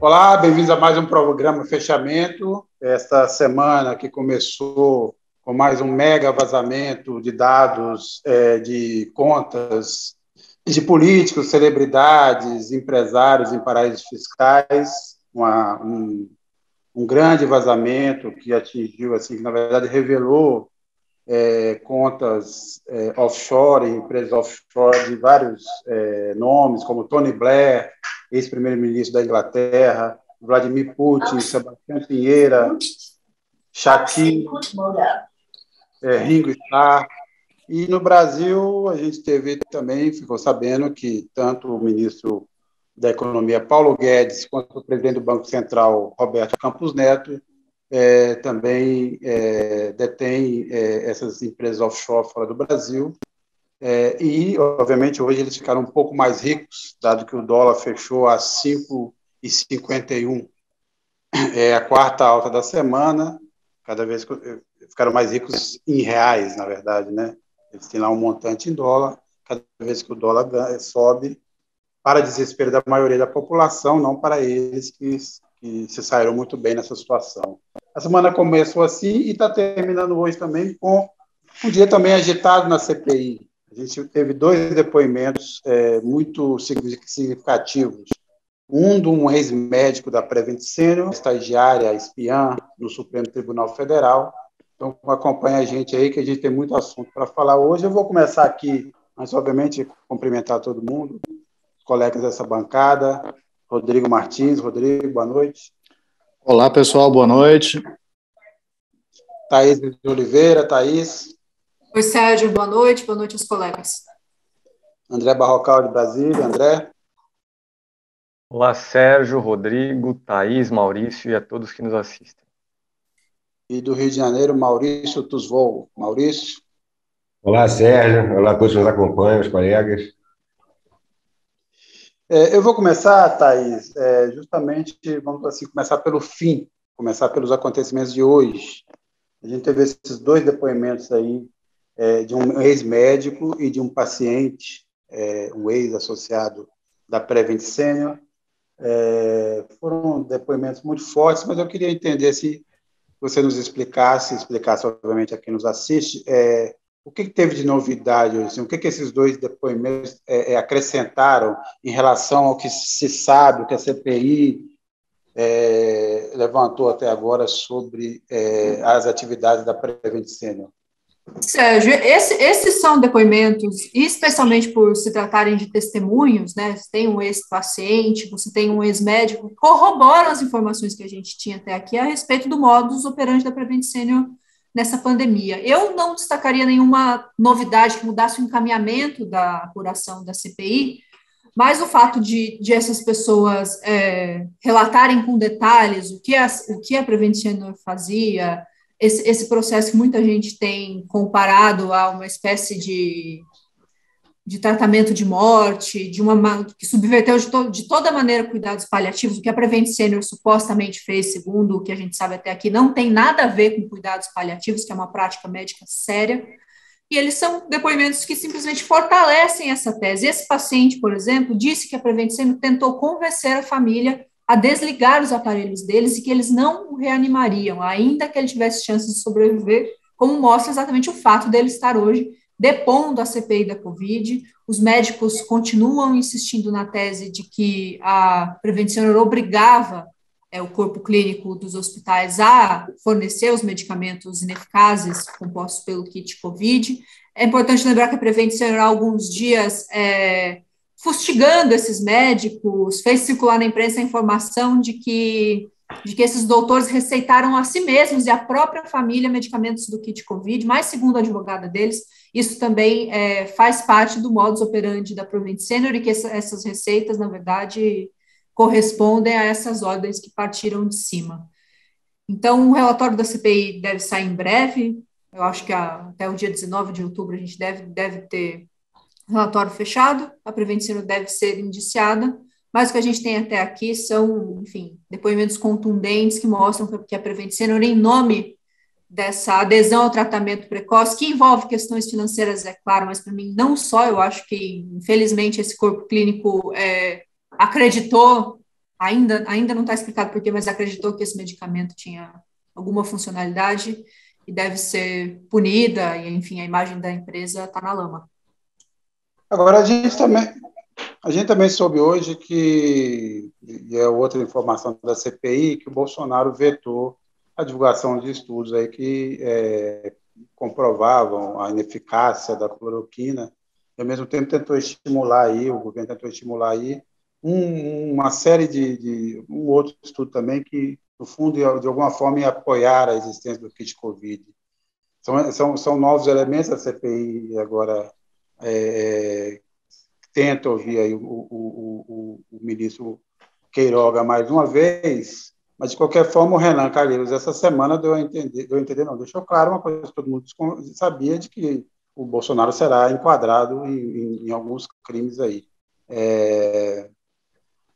Olá, bem-vindos a mais um programa Fechamento. Esta semana que começou com mais um mega vazamento de dados de contas de políticos, celebridades, empresários em paraísos fiscais, um grande vazamento que atingiu, assim, que na verdade revelou contas offshore, empresas offshore de vários nomes, como Tony Blair, ex-primeiro-ministro da Inglaterra, Vladimir Putin, Sebastião Pinheira, Chati, Ringo Starr. E no Brasil, a gente teve também, ficou sabendo que tanto o ministro da Economia, Paulo Guedes, quanto o presidente do Banco Central, Roberto Campos Neto, também detém essas empresas offshore fora do Brasil. E, obviamente, hoje eles ficaram um pouco mais ricos, dado que o dólar fechou a 5,51. É a quarta alta da semana, cada vez ficaram mais ricos em reais, na verdade, né? Eles têm lá um montante em dólar, cada vez que o dólar sobe, para desespero da maioria da população, não para eles que se saíram muito bem nessa situação. A semana começou assim e está terminando hoje também com um dia também agitado na CPI. A gente teve dois depoimentos muito significativos. Um de um ex-médico da Prevent Senior, estagiária, espiã no Supremo Tribunal Federal. Então, acompanha a gente aí, que a gente tem muito assunto para falar hoje. Eu vou começar aqui, mas, obviamente, cumprimentar todo mundo, os colegas dessa bancada. Rodrigo Martins. Rodrigo, boa noite. Olá, pessoal, boa noite. Thaís de Oliveira. Thaís. Oi, Sérgio, boa noite aos colegas. André Barrocal, de Brasília. André. Olá, Sérgio, Rodrigo, Thaís, Maurício e a todos que nos assistem. E do Rio de Janeiro, Maurício Tuzvol. Maurício. Olá, Sérgio. Olá a todos que nos acompanham, os colegas. Eu vou começar, Thaís, justamente, vamos assim, começar pelo fim, começar pelos acontecimentos de hoje. A gente teve esses dois depoimentos aí, de um ex-médico e de um paciente, um ex-associado da Prevent Senior. Foram depoimentos muito fortes, mas eu queria entender se você nos explicasse, obviamente, a quem nos assiste, o que teve de novidade, assim, o que esses dois depoimentos acrescentaram em relação ao que se sabe, o que a CPI levantou até agora sobre as atividades da Prevent Senior? Sérgio, esses são depoimentos, especialmente por se tratarem de testemunhos, né? Você tem um ex-paciente, você tem um ex-médico, que corroboram as informações que a gente tinha até aqui a respeito do modus operandi da Prevent Senior nessa pandemia. Eu não destacaria nenhuma novidade que mudasse o encaminhamento da apuração da CPI, mas o fato de essas pessoas relatarem com detalhes o que a Prevent Senior fazia, esse processo que muita gente tem comparado a uma espécie de tratamento de morte, que subverteu de toda maneira cuidados paliativos, o que a Prevent Senior supostamente fez, segundo o que a gente sabe até aqui, não tem nada a ver com cuidados paliativos, que é uma prática médica séria, e eles são depoimentos que simplesmente fortalecem essa tese. Esse paciente, por exemplo, disse que a Prevent Senior tentou convencer a família a desligar os aparelhos deles e que eles não o reanimariam, ainda que ele tivesse chances de sobreviver, como mostra exatamente o fato dele estar hoje depondo a CPI da Covid. Os médicos continuam insistindo na tese de que a Prevent Senior obrigava o corpo clínico dos hospitais a fornecer os medicamentos ineficazes compostos pelo kit Covid. É importante lembrar que a Prevent Senior, há alguns dias, fustigando esses médicos, fez circular na imprensa a informação de que esses doutores receitaram a si mesmos e à própria família medicamentos do kit Covid, mas segundo a advogada deles, isso também faz parte do modus operandi da Prevent Senior e que essas receitas, na verdade, correspondem a essas ordens que partiram de cima. Então, o relatório da CPI deve sair em breve, eu acho que até o dia 19 de outubro a gente deve ter relatório fechado, a Prevent Senior deve ser indiciada, mas o que a gente tem até aqui são, enfim, depoimentos contundentes que mostram que a Prevent Senior, em nome dessa adesão ao tratamento precoce, que envolve questões financeiras, é claro, mas para mim não só, eu acho que, infelizmente, esse corpo clínico acreditou ainda não está explicado por quê, mas acreditou que esse medicamento tinha alguma funcionalidade e deve ser punida, e, enfim, a imagem da empresa está na lama. Agora, a gente também soube hoje que, e é outra informação da CPI, que o Bolsonaro vetou a divulgação de estudos aí que comprovavam a ineficácia da cloroquina, e ao mesmo tempo o governo tentou estimular aí uma série um outro estudo também que, no fundo, de alguma forma, ia apoiar a existência do kit Covid. São novos elementos. A CPI agora tenta ouvir aí o ministro Queiroga mais uma vez, mas, de qualquer forma, o Renan Calheiros, essa semana, deixou claro uma coisa que todo mundo sabia, de que o Bolsonaro será enquadrado em alguns crimes aí.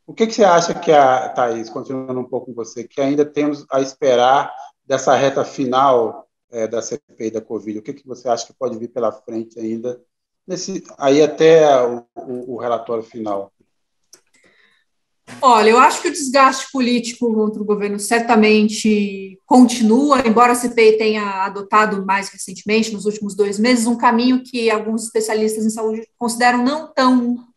O que você acha que, Thaís, continuando um pouco com você, que ainda temos a esperar dessa reta final da CPI da Covid? O que você acha que pode vir pela frente ainda, aí até o relatório final? Olha, eu acho que o desgaste político contra o governo certamente continua, embora a CPI tenha adotado mais recentemente, nos últimos 2 meses, um caminho que alguns especialistas em saúde consideram não tão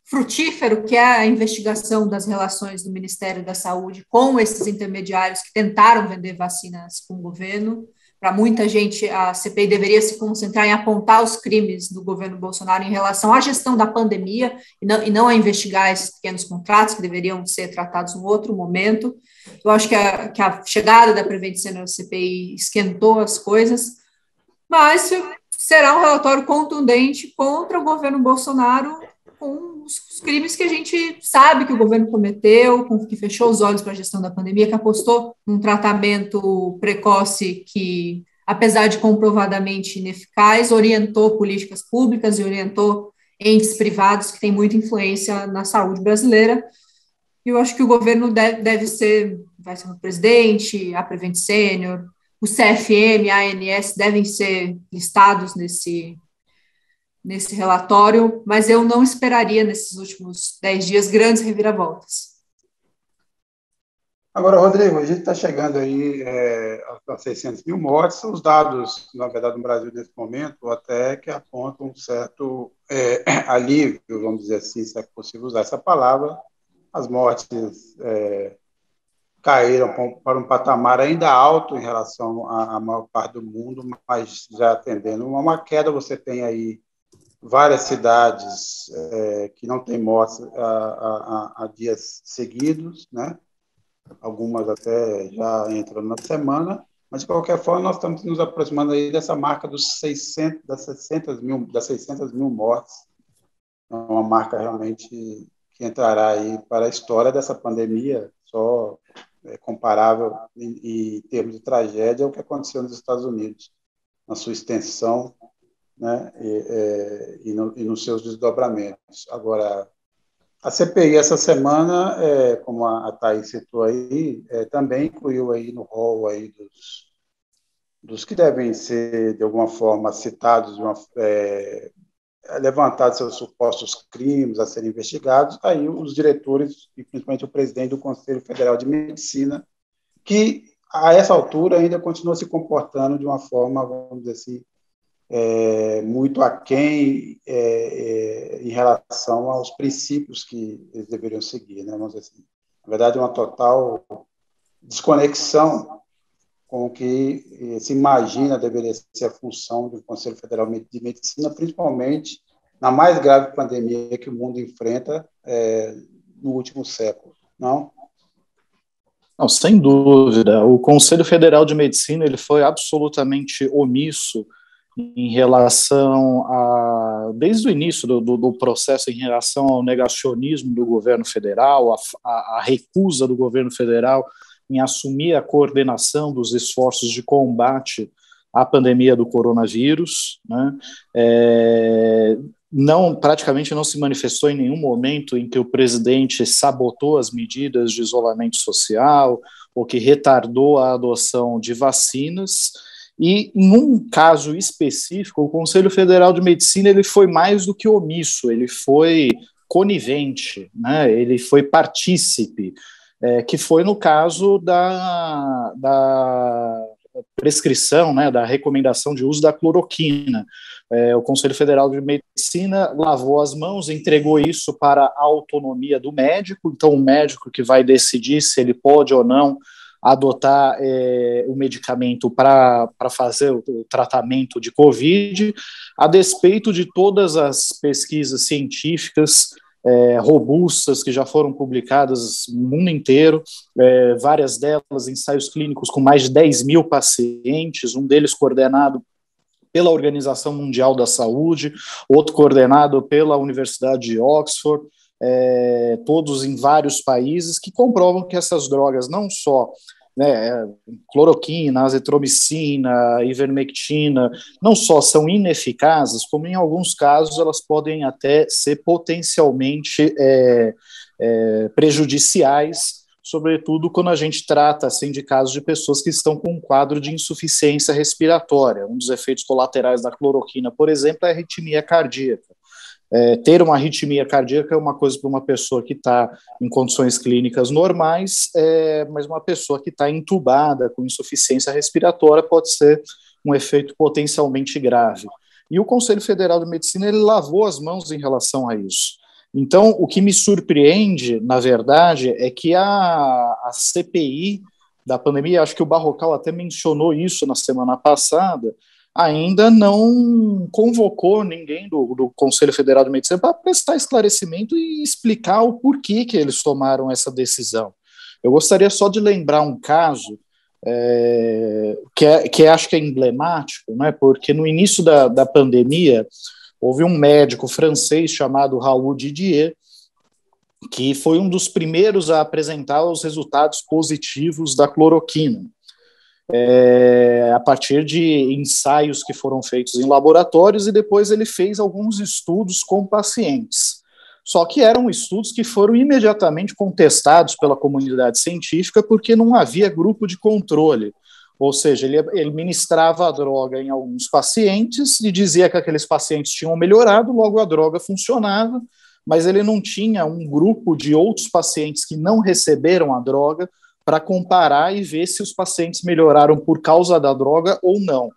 frutífero, que é a investigação das relações do Ministério da Saúde com esses intermediários que tentaram vender vacinas com o governo. Para muita gente, a CPI deveria se concentrar em apontar os crimes do governo Bolsonaro em relação à gestão da pandemia e não a investigar esses pequenos contratos que deveriam ser tratados em outro momento. Eu acho que a chegada da Prevent Senior na CPI esquentou as coisas, mas será um relatório contundente contra o governo Bolsonaro, com os crimes que a gente sabe que o governo cometeu, que fechou os olhos para a gestão da pandemia, que apostou num tratamento precoce que, apesar de comprovadamente ineficaz, orientou políticas públicas e orientou entes privados que têm muita influência na saúde brasileira. E eu acho que o governo vai ser o presidente, a Prevent Senior, o CFM, a ANS devem ser listados nesse relatório, mas eu não esperaria, nesses últimos 10 dias, grandes reviravoltas. Agora, Rodrigo, a gente está chegando aí a 600 mil mortes. Os dados, na verdade, no Brasil, nesse momento, até que apontam um certo alívio, vamos dizer assim, se é possível usar essa palavra. As mortes caíram para um patamar ainda alto em relação à maior parte do mundo, mas já atendendo uma queda. Você tem aí várias cidades que não têm mortes há dias seguidos, né? Algumas até já entrando na semana, mas, de qualquer forma, nós estamos nos aproximando aí dessa marca das 600 mil mortes. É uma marca realmente que entrará aí para a história dessa pandemia, só comparável em termos de tragédia ao que aconteceu nos Estados Unidos, na sua extensão, né, e nos seus desdobramentos. Agora, a CPI essa semana, como a Thaís citou aí, também incluiu aí no rol aí dos que devem ser, de alguma forma, citados, levantados seus supostos crimes a serem investigados, aí os diretores, e principalmente o presidente do Conselho Federal de Medicina, que, a essa altura, ainda continua se comportando de uma forma, vamos dizer assim, muito aquém em relação aos princípios que eles deveriam seguir, né? Vamos dizer assim. Na verdade, uma total desconexão com o que se imagina deveria ser a função do Conselho Federal de Medicina, principalmente na mais grave pandemia que o mundo enfrenta no último século, não? Não, sem dúvida. O Conselho Federal de Medicina ele foi absolutamente omisso em relação desde o início do processo, em relação ao negacionismo do governo federal, a recusa do governo federal em assumir a coordenação dos esforços de combate à pandemia do coronavírus, né? Praticamente não se manifestou em nenhum momento em que o presidente sabotou as medidas de isolamento social ou que retardou a adoção de vacinas. E, em um caso específico, o Conselho Federal de Medicina ele foi mais do que omisso, ele foi conivente, né? Ele foi partícipe, que foi no caso da prescrição, né, da recomendação de uso da cloroquina. O Conselho Federal de Medicina lavou as mãos, entregou isso para a autonomia do médico, então o médico que vai decidir se ele pode ou não adotar o medicamento para fazer o tratamento de Covid, a despeito de todas as pesquisas científicas robustas que já foram publicadas no mundo inteiro, várias delas ensaios clínicos com mais de 10 mil pacientes, um deles coordenado pela Organização Mundial da Saúde, outro coordenado pela Universidade de Oxford, todos em vários países, que comprovam que essas drogas não só cloroquina, azitromicina, ivermectina, não só são ineficazes, como em alguns casos elas podem até ser potencialmente prejudiciais, sobretudo quando a gente trata assim, de casos de pessoas que estão com um quadro de insuficiência respiratória. Um dos efeitos colaterais da cloroquina, por exemplo, é a arritmia cardíaca. Ter uma arritmia cardíaca é uma coisa para uma pessoa que está em condições clínicas normais, mas uma pessoa que está entubada com insuficiência respiratória pode ser um efeito potencialmente grave. E o Conselho Federal de Medicina ele lavou as mãos em relação a isso. Então, o que me surpreende, na verdade, é que a CPI da pandemia, acho que o Barrocal até mencionou isso na semana passada, ainda não convocou ninguém do Conselho Federal de Medicina para prestar esclarecimento e explicar o porquê que eles tomaram essa decisão. Eu gostaria só de lembrar um caso que acho que é emblemático, né, porque no início da pandemia houve um médico francês chamado Raul Didier, que foi um dos primeiros a apresentar os resultados positivos da cloroquina. A partir de ensaios que foram feitos em laboratórios, e depois ele fez alguns estudos com pacientes. Só que eram estudos que foram imediatamente contestados pela comunidade científica porque não havia grupo de controle. Ou seja, ele ministrava a droga em alguns pacientes e dizia que aqueles pacientes tinham melhorado, logo a droga funcionava, mas ele não tinha um grupo de outros pacientes que não receberam a droga para comparar e ver se os pacientes melhoraram por causa da droga ou não.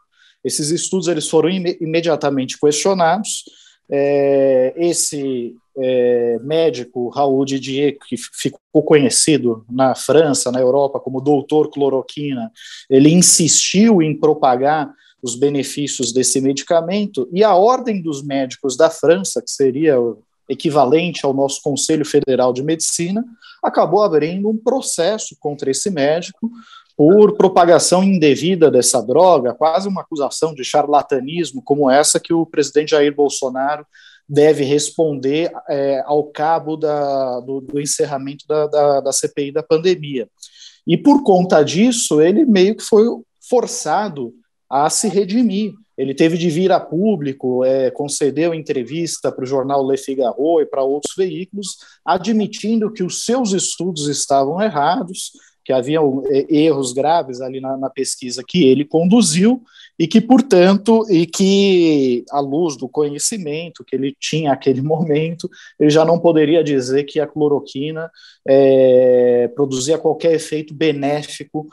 Esses estudos eles foram imediatamente questionados. Esse médico, Raul Didier, que ficou conhecido na França, na Europa, como doutor cloroquina, ele insistiu em propagar os benefícios desse medicamento, e a Ordem dos Médicos da França, que seria o equivalente ao nosso Conselho Federal de Medicina, acabou abrindo um processo contra esse médico por propagação indevida dessa droga, quase uma acusação de charlatanismo como essa que o presidente Jair Bolsonaro deve responder ao cabo do encerramento da CPI da pandemia. E por conta disso, ele meio que foi forçado a se redimir. Ele teve de vir a público, concedeu entrevista para o jornal Le Figaro e para outros veículos, admitindo que os seus estudos estavam errados, que havia erros graves ali na pesquisa que ele conduziu, e que, portanto, à luz do conhecimento que ele tinha naquele momento, ele já não poderia dizer que a cloroquina produzia qualquer efeito benéfico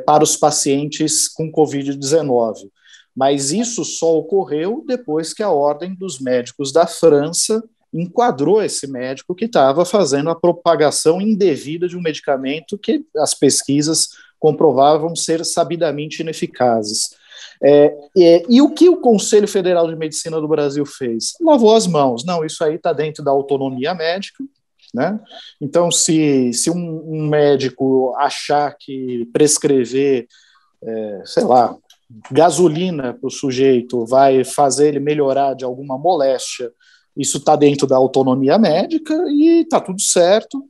para os pacientes com Covid-19. Mas isso só ocorreu depois que a Ordem dos Médicos da França enquadrou esse médico que estava fazendo a propagação indevida de um medicamento que as pesquisas comprovavam ser sabidamente ineficazes. E o que o Conselho Federal de Medicina do Brasil fez? Lavou as mãos. Não, isso aí está dentro da autonomia médica, né? Então, se um médico achar que prescrever, sei lá, gasolina para o sujeito vai fazer ele melhorar de alguma moléstia, isso está dentro da autonomia médica e está tudo certo,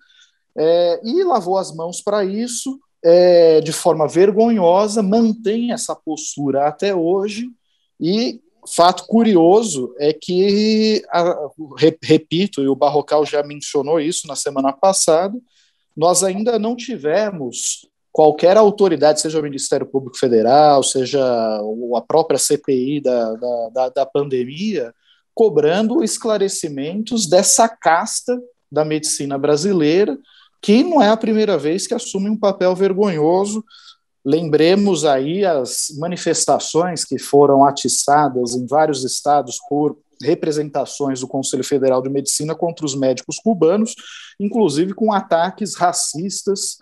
e lavou as mãos para isso, de forma vergonhosa, mantém essa postura até hoje, e fato curioso é que, repito, e o Barrocal já mencionou isso na semana passada, nós ainda não tivemos qualquer autoridade, seja o Ministério Público Federal, seja a própria CPI da pandemia, cobrando esclarecimentos dessa casta da medicina brasileira, que não é a primeira vez que assume um papel vergonhoso. Lembremos aí as manifestações que foram atiçadas em vários estados por representações do Conselho Federal de Medicina contra os médicos cubanos, inclusive com ataques racistas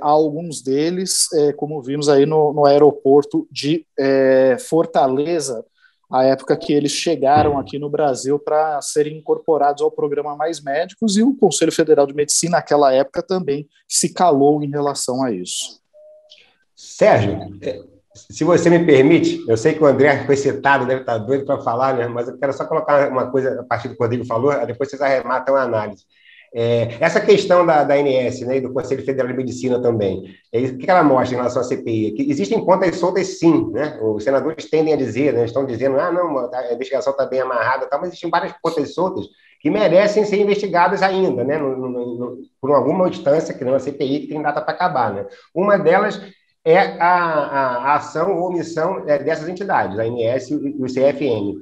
a alguns deles, como vimos aí no aeroporto de Fortaleza, a época que eles chegaram aqui no Brasil para serem incorporados ao programa Mais Médicos, e o Conselho Federal de Medicina, naquela época, também se calou em relação a isso. Sérgio, se você me permite, eu sei que o André foi citado, deve estar doido para falar, né? Mas eu quero só colocar uma coisa a partir do que o Rodrigo falou, depois vocês arrematam a análise. Essa questão da ANS, né, e do Conselho Federal de Medicina também, o que ela mostra em relação à CPI? Que existem pontas soltas, sim, né? Os senadores tendem a dizer, né, estão dizendo, não, a investigação está bem amarrada, mas existem várias pontas soltas que merecem ser investigadas ainda, né, por alguma instância, que não é a CPI, que tem data para acabar, né? Uma delas é a ação ou omissão dessas entidades, a ANS e o CFM.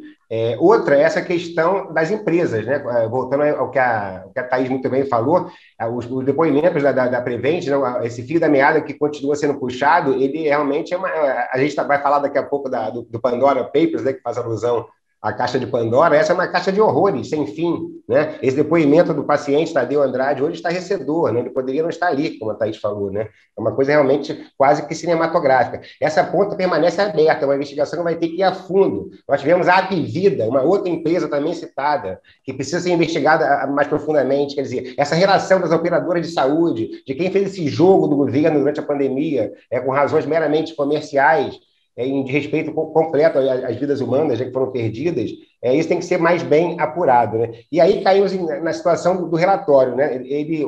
Outra é essa questão das empresas, né? Voltando ao que a Thaís muito bem falou, os depoimentos da Prevent, né? Esse fio da meada que continua sendo puxado, ele realmente a gente vai falar daqui a pouco do Pandora Papers, né? Que faz alusão à caixa de Pandora. Essa é uma caixa de horrores, sem fim, né? Esse depoimento do paciente Tadeu Andrade hoje está estarrecedor, né? Ele poderia não estar ali, como a Thaís falou, né? É uma coisa realmente quase que cinematográfica. Essa ponta permanece aberta, uma investigação vai ter que ir a fundo. Nós tivemos a Apvida, uma outra empresa também citada, que precisa ser investigada mais profundamente. Quer dizer, essa relação das operadoras de saúde, de quem fez esse jogo do governo durante a pandemia, com razões meramente comerciais, em respeito completo às vidas humanas, já que foram perdidas, isso tem que ser mais bem apurado, né? E aí caímos na situação do relatório, né?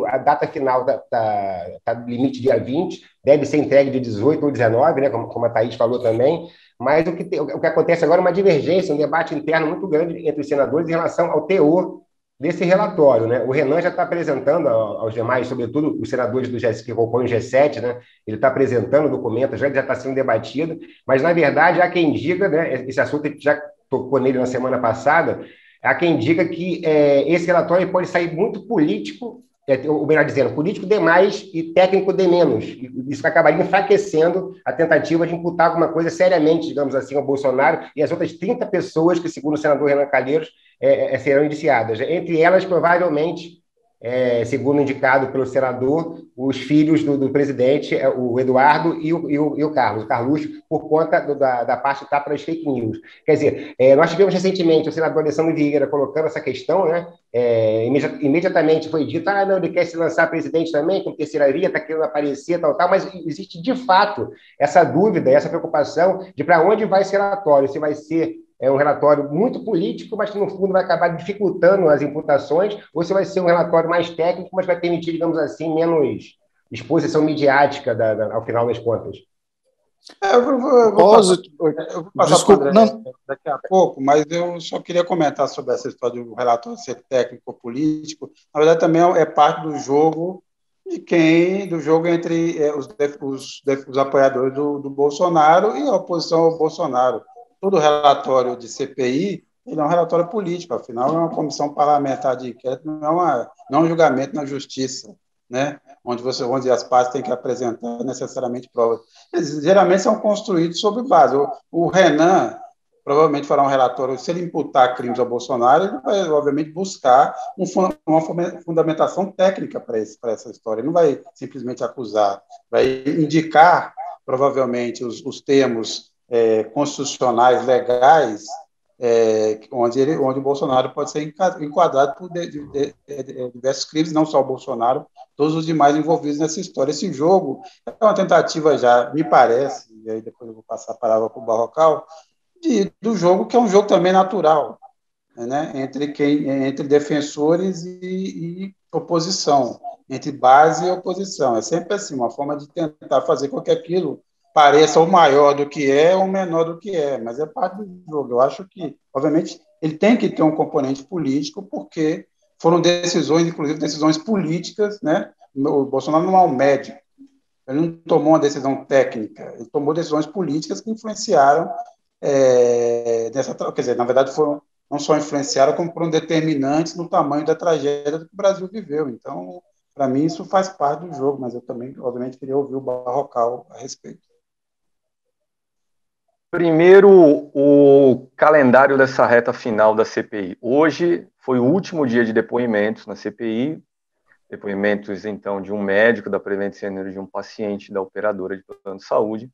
A data final está no limite dia 20, deve ser entregue de 18 ou 19, né? Como a Thaís falou também, mas o que acontece agora é uma divergência, um debate interno muito grande entre os senadores em relação ao teor desse relatório, né? O Renan já está apresentando aos demais, sobretudo os senadores que compõem o G7, né? Ele está apresentando o documento, já está sendo debatido, mas, na verdade, há quem diga, né? Esse assunto já tocou nele na semana passada, há quem diga que esse relatório pode sair muito político, ou melhor dizendo, político demais e técnico de menos. Isso acabaria enfraquecendo a tentativa de imputar alguma coisa seriamente, digamos assim, ao Bolsonaro e as outras 30 pessoas que, segundo o senador Renan Calheiros, serão indiciadas. Entre elas, provavelmente, segundo indicado pelo senador, os filhos do presidente, o Eduardo e o Carlos, o Carluxo, por conta da parte que está para as fake news. Quer dizer, nós tivemos recentemente o senador Alessandro Vieira colocando essa questão, né? Imediatamente foi dito, não, ele quer se lançar presidente também, com terceira via, está querendo aparecer, tal, mas existe, de fato, essa dúvida, essa preocupação de para onde vai esse relatório, se vai ser um relatório muito político, mas que, no fundo, vai acabar dificultando as imputações, ou se vai ser um relatório mais técnico, mas vai permitir, digamos assim, menos exposição midiática ao final das contas. Eu vou passar para o André daqui a pouco, mas eu só queria comentar sobre essa história do relatório ser técnico ou político. Na verdade, também é parte do jogo entre os apoiadores do Bolsonaro e a oposição ao Bolsonaro. Todo relatório de CPI ele é um relatório político, afinal, é uma comissão parlamentar de inquérito, não é um julgamento na justiça, né? Onde as partes têm que apresentar necessariamente provas. Eles geralmente são construídos sobre base. O Renan provavelmente fará um relatório, se ele imputar crimes ao Bolsonaro, ele vai, obviamente, buscar uma fundamentação técnica para essa história. Ele não vai simplesmente acusar, vai indicar, provavelmente, os termos constitucionais, legais, onde o Bolsonaro pode ser enquadrado por diversos crimes, não só o Bolsonaro, todos os demais envolvidos nessa história. Esse jogo é uma tentativa já, me parece, e aí depois eu vou passar a palavra para o Barrocal, do jogo que é um jogo também natural, né, entre defensores e oposição, entre base e oposição. É sempre assim, uma forma de tentar fazer com que aquilo pareça ou maior do que é ou menor do que é, mas é parte do jogo. Eu acho que, obviamente, ele tem que ter um componente político, porque foram decisões, inclusive decisões políticas, né? O Bolsonaro não é um médico, ele não tomou uma decisão técnica, ele tomou decisões políticas que influenciaram quer dizer, na verdade, não só influenciaram, como foram determinantes no tamanho da tragédia que o Brasil viveu. Então, para mim, isso faz parte do jogo, mas eu também, obviamente, queria ouvir o Barrocal a respeito. Primeiro, o calendário dessa reta final da CPI. Hoje foi o último dia de depoimentos na CPI, depoimentos, então, de um médico da Prevent Senior e de um paciente da operadora de plano de saúde.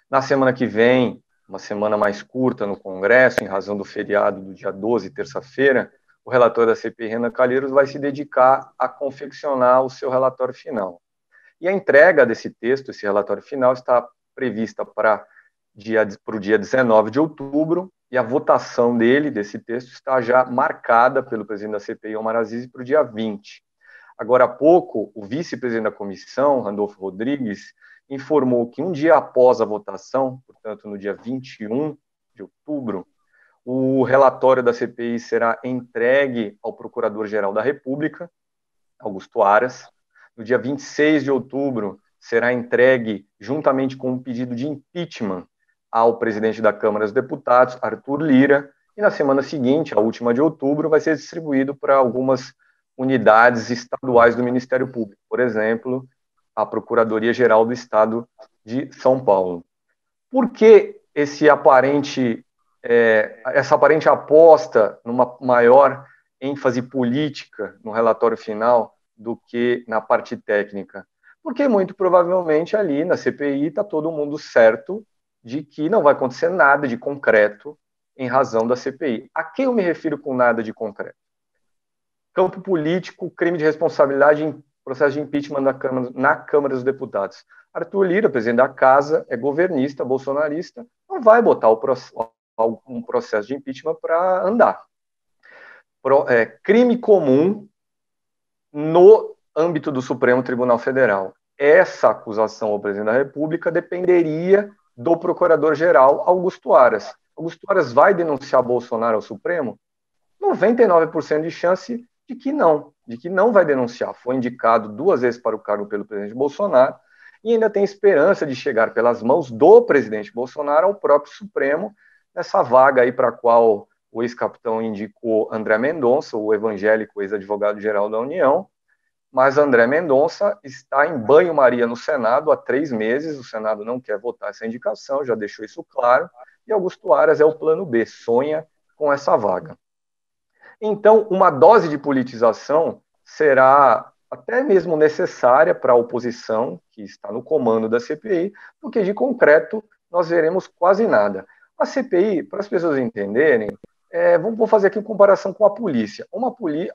Na semana que vem, uma semana mais curta no Congresso, em razão do feriado do dia 12, terça-feira, o relator da CPI, Renan Calheiros, vai se dedicar a confeccionar o seu relatório final. E a entrega desse texto, esse relatório final, está prevista para o dia 19 de outubro, e a votação desse texto, está já marcada pelo presidente da CPI, Omar Aziz, para o dia 20. Agora há pouco, o vice-presidente da comissão, Randolfo Rodrigues, informou que um dia após a votação, portanto, no dia 21 de outubro, o relatório da CPI será entregue ao Procurador-Geral da República, Augusto Aras. No dia 26 de outubro, será entregue, juntamente com um pedido de impeachment, ao presidente da Câmara dos Deputados, Arthur Lira, e na semana seguinte, a última de outubro, vai ser distribuído para algumas unidades estaduais do Ministério Público, por exemplo, a Procuradoria-Geral do Estado de São Paulo. Por que essa aparente aposta numa maior ênfase política no relatório final do que na parte técnica? Porque, muito provavelmente, ali na CPI está todo mundo certo de que não vai acontecer nada de concreto em razão da CPI. A quem eu me refiro com nada de concreto? Campo político, crime de responsabilidade em processo de impeachment na Câmara dos Deputados. Arthur Lira, presidente da Casa, é governista, bolsonarista, não vai botar um processo de impeachment para andar. Crime comum no âmbito do Supremo Tribunal Federal. Essa acusação ao presidente da República dependeria do Procurador-Geral Augusto Aras. Augusto Aras vai denunciar Bolsonaro ao Supremo? 99% de chance de que não vai denunciar. Foi indicado 2 vezes para o cargo pelo presidente Bolsonaro e ainda tem esperança de chegar pelas mãos do presidente Bolsonaro ao próprio Supremo, nessa vaga aí para a qual o ex-capitão indicou André Mendonça, o evangélico ex-advogado-geral da União, mas André Mendonça está em banho-maria no Senado há 3 meses, o Senado não quer votar essa indicação, já deixou isso claro, e Augusto Aras é o plano B, sonha com essa vaga. Então, uma dose de politização será até mesmo necessária para a oposição, que está no comando da CPI, porque de concreto nós veremos quase nada. A CPI, para as pessoas entenderem, vou fazer aqui uma comparação com a polícia.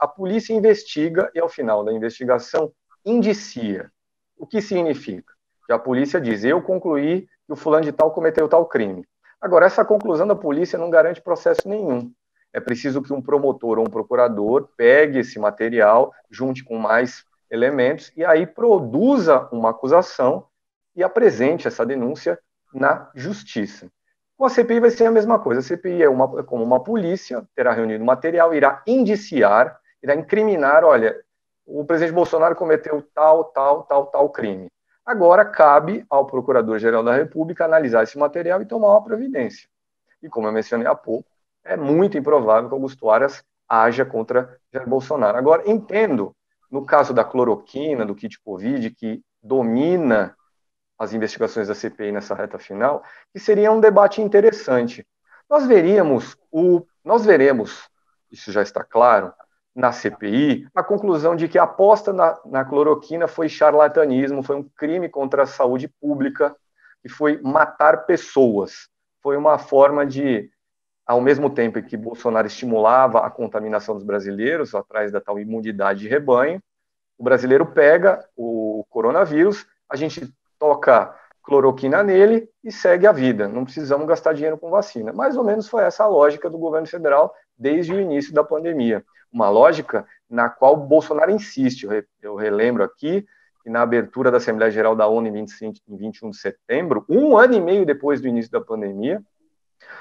A polícia investiga e, ao final da investigação, indicia. O que significa? Que a polícia diz, eu concluí que o fulano de tal cometeu tal crime. Agora, essa conclusão da polícia não garante processo nenhum. É preciso que um promotor ou um procurador pegue esse material, junte com mais elementos, e aí produza uma acusação e apresente essa denúncia na justiça. Com a CPI vai ser a mesma coisa. A CPI é como uma polícia, terá reunido material, irá indiciar, irá incriminar, olha, o presidente Bolsonaro cometeu tal crime. Agora cabe ao Procurador-Geral da República analisar esse material e tomar uma providência. E como eu mencionei há pouco, é muito improvável que Augusto Aras haja contra Jair Bolsonaro. Agora, entendo, no caso da cloroquina, do kit Covid, que domina as investigações da CPI nessa reta final, que seria um debate interessante. Nós veremos, isso já está claro, na CPI, a conclusão de que a aposta na cloroquina foi charlatanismo, foi um crime contra a saúde pública, e foi matar pessoas. Foi uma forma de, ao mesmo tempo que Bolsonaro estimulava a contaminação dos brasileiros, atrás da tal imunidade de rebanho, o brasileiro pega o coronavírus, a gente toca cloroquina nele e segue a vida. Não precisamos gastar dinheiro com vacina. Mais ou menos foi essa a lógica do governo federal desde o início da pandemia. Uma lógica na qual Bolsonaro insiste. Eu relembro aqui que na abertura da Assembleia Geral da ONU em 21 de setembro, 1 ano e meio depois do início da pandemia,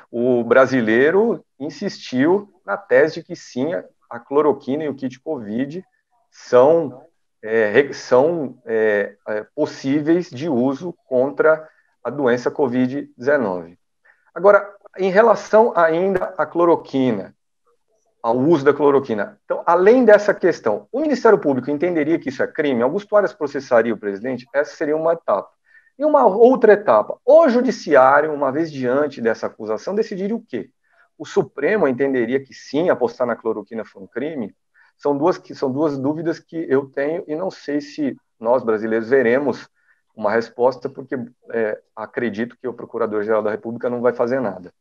o brasileiro insistiu na tese de que sim, a cloroquina e o kit Covid são possíveis de uso contra a doença Covid-19. Agora, em relação ainda à cloroquina, ao uso da cloroquina. Então, além dessa questão, o Ministério Público entenderia que isso é crime? Augusto Aras processaria o presidente? Essa seria uma etapa. E uma outra etapa, o Judiciário, uma vez diante dessa acusação, decidiria o quê? O Supremo entenderia que sim, apostar na cloroquina foi um crime? São duas dúvidas que eu tenho e não sei se nós, brasileiros, veremos uma resposta, porque acredito que o Procurador-Geral da República não vai fazer nada.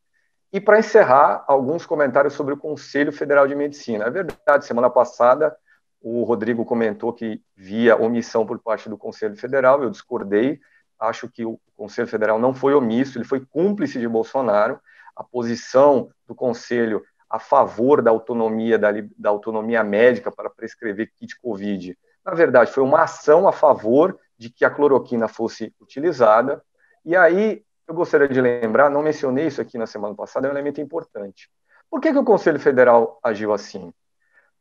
E, para encerrar, alguns comentários sobre o Conselho Federal de Medicina. É verdade, semana passada o Rodrigo comentou que via omissão por parte do Conselho Federal, eu discordei, acho que o Conselho Federal não foi omisso, ele foi cúmplice de Bolsonaro. A posição do Conselho a favor da autonomia médica para prescrever kit Covid, na verdade, foi uma ação a favor de que a cloroquina fosse utilizada. E aí, eu gostaria de lembrar, não mencionei isso aqui na semana passada, é um elemento importante. Por que o Conselho Federal agiu assim?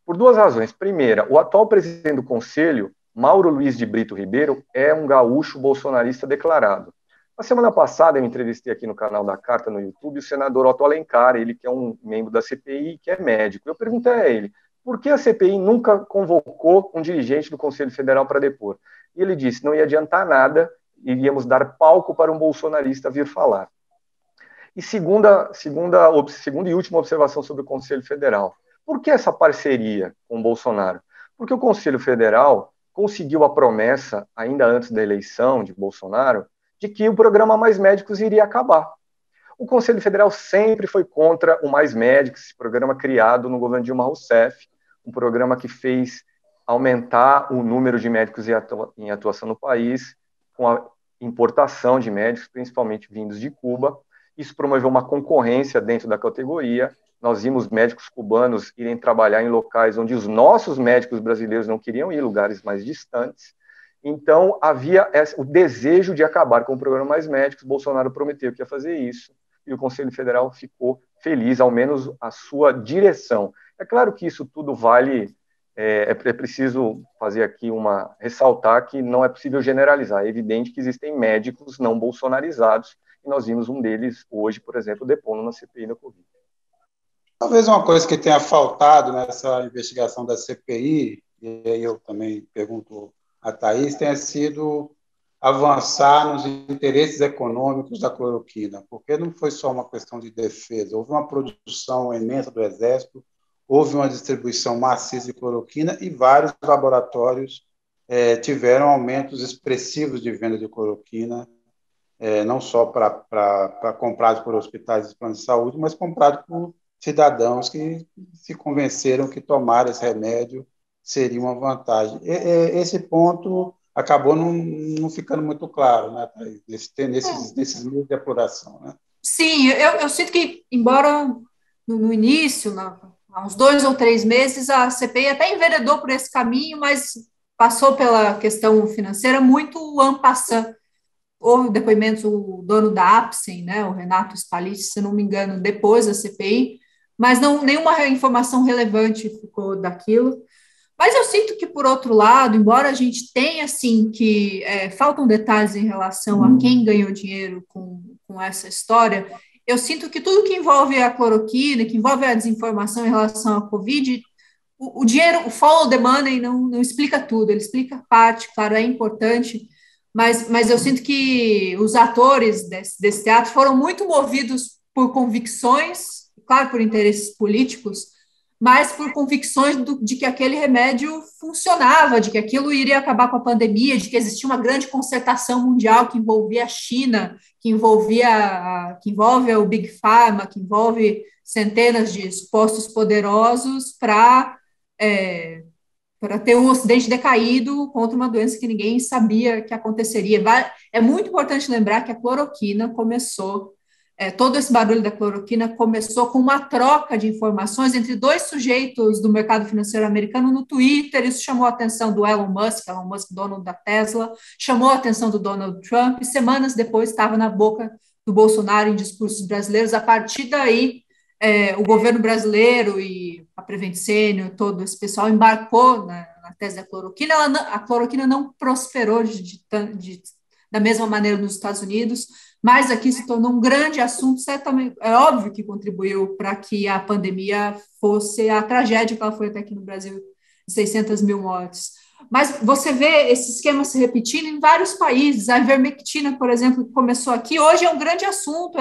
Por duas razões. Primeira, o atual presidente do Conselho, Mauro Luiz de Brito Ribeiro, é um gaúcho bolsonarista declarado. Na semana passada, eu entrevistei aqui no canal da Carta, no YouTube, o senador Otto Alencar, ele que é um membro da CPI, que é médico. Eu perguntei a ele, por que a CPI nunca convocou um dirigente do Conselho Federal para depor? E ele disse, não ia adiantar nada, iríamos dar palco para um bolsonarista vir falar. E segunda e última observação sobre o Conselho Federal. Por que essa parceria com o Bolsonaro? Porque o Conselho Federal conseguiu a promessa, ainda antes da eleição de Bolsonaro, de que o programa Mais Médicos iria acabar. O Conselho Federal sempre foi contra o Mais Médicos, esse programa criado no governo Dilma Rousseff, um programa que fez aumentar o número de médicos em atuação no país, com a importação de médicos, principalmente vindos de Cuba. Isso promoveu uma concorrência dentro da categoria. Nós vimos médicos cubanos irem trabalhar em locais onde os nossos médicos brasileiros não queriam ir, lugares mais distantes. Então, havia o desejo de acabar com o programa Mais Médicos. Bolsonaro prometeu que ia fazer isso, e o Conselho Federal ficou feliz, ao menos a sua direção. É claro que isso tudo vale, é preciso fazer aqui ressaltar que não é possível generalizar. É evidente que existem médicos não bolsonarizados, e nós vimos um deles hoje, por exemplo, depondo na CPI da Covid. Talvez uma coisa que tenha faltado nessa investigação da CPI, e aí eu também pergunto a Thaís, tenha sido avançar nos interesses econômicos da cloroquina, porque não foi só uma questão de defesa, houve uma produção imensa do Exército, houve uma distribuição maciça de cloroquina e vários laboratórios tiveram aumentos expressivos de venda de cloroquina, não só para comprados por hospitais e planos de saúde, mas comprados por cidadãos que se convenceram que tomar esse remédio seria uma vantagem. Esse ponto acabou não ficando muito claro, né, nesses meios de apuração. Né? Sim, eu sinto que, embora no início, há uns 2 ou 3 meses, a CPI até enveredou por esse caminho, mas passou pela questão financeira muito en passant. Houve depoimentos, o dono da Apsen, né, o Renato Spalletti, se não me engano, depois da CPI, mas nenhuma informação relevante ficou daquilo. Mas eu sinto que, por outro lado, embora a gente tenha, assim, que faltam detalhes em relação a quem ganhou dinheiro com essa história, eu sinto que tudo que envolve a cloroquina, que envolve a desinformação em relação à Covid, o dinheiro, o follow the money não explica tudo, ele explica parte, claro, é importante, mas eu sinto que os atores desse teatro foram muito movidos por convicções, claro, por interesses políticos, mas por convicções de que aquele remédio funcionava, de que aquilo iria acabar com a pandemia, de que existia uma grande concertação mundial que envolvia a China, que envolve o Big Pharma, que envolve centenas de supostos poderosos para ter um Ocidente decaído contra uma doença que ninguém sabia que aconteceria. É muito importante lembrar que a cloroquina começou, todo esse barulho da cloroquina começou com uma troca de informações entre 2 sujeitos do mercado financeiro americano no Twitter. Isso chamou a atenção do Elon Musk, dono da Tesla, chamou a atenção do Donald Trump, e semanas depois estava na boca do Bolsonaro em discursos brasileiros. A partir daí, o governo brasileiro e a Prevent Senior, todo esse pessoal embarcou na tese da cloroquina. A cloroquina não prosperou da mesma maneira nos Estados Unidos, mas aqui se tornou um grande assunto, certamente, é óbvio que contribuiu para que a pandemia fosse a tragédia que ela foi até aqui no Brasil, 600 mil mortes. Mas você vê esse esquema se repetindo em vários países. A ivermectina, por exemplo, que começou aqui, hoje é um grande assunto,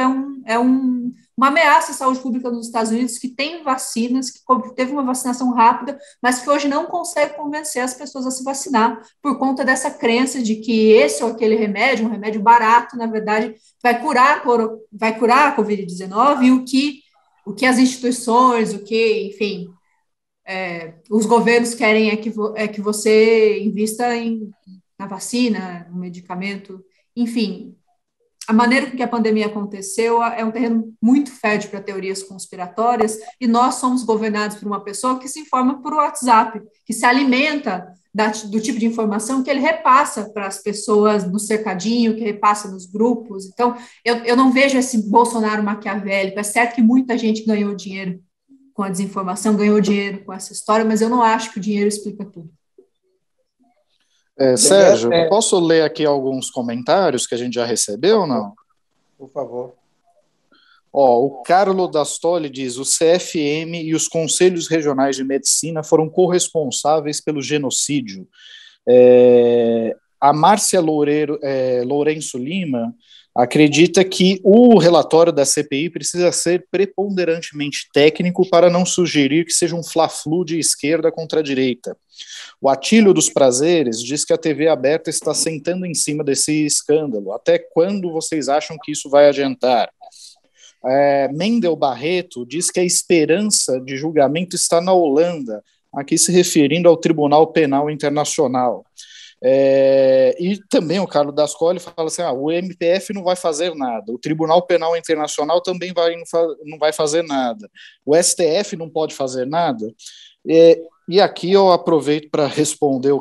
uma ameaça à saúde pública nos Estados Unidos, que tem vacinas, que teve uma vacinação rápida, mas que hoje não consegue convencer as pessoas a se vacinar, por conta dessa crença de que esse ou aquele remédio, um remédio barato, na verdade, vai curar a Covid-19, e o que as instituições, enfim, os governos querem é que você invista na vacina, no medicamento, enfim. A maneira com que a pandemia aconteceu é um terreno muito fértil para teorias conspiratórias, e nós somos governados por uma pessoa que se informa por WhatsApp, que se alimenta do tipo de informação que ele repassa para as pessoas no cercadinho, que repassa nos grupos. Então, eu não vejo esse Bolsonaro maquiavélico. É certo que muita gente ganhou dinheiro com a desinformação, ganhou dinheiro com essa história, mas eu não acho que o dinheiro explica tudo. Sérgio, posso ler aqui alguns comentários que a gente já recebeu ou não? Por favor. O Carlo D'Astoli diz: o CFM e os Conselhos Regionais de Medicina foram corresponsáveis pelo genocídio. A Márcia Lourenço Lima acredita que o relatório da CPI precisa ser preponderantemente técnico para não sugerir que seja um fla-flu de esquerda contra a direita. O Atílio dos Prazeres diz que a TV aberta está sentando em cima desse escândalo. Até quando vocês acham que isso vai adiantar? Mendel Barreto diz que a esperança de julgamento está na Holanda, aqui se referindo ao Tribunal Penal Internacional. E também o Carlos D'Ascoli fala assim: o MPF não vai fazer nada, o Tribunal Penal Internacional também não vai fazer nada, o STF não pode fazer nada. E aqui eu aproveito para responder o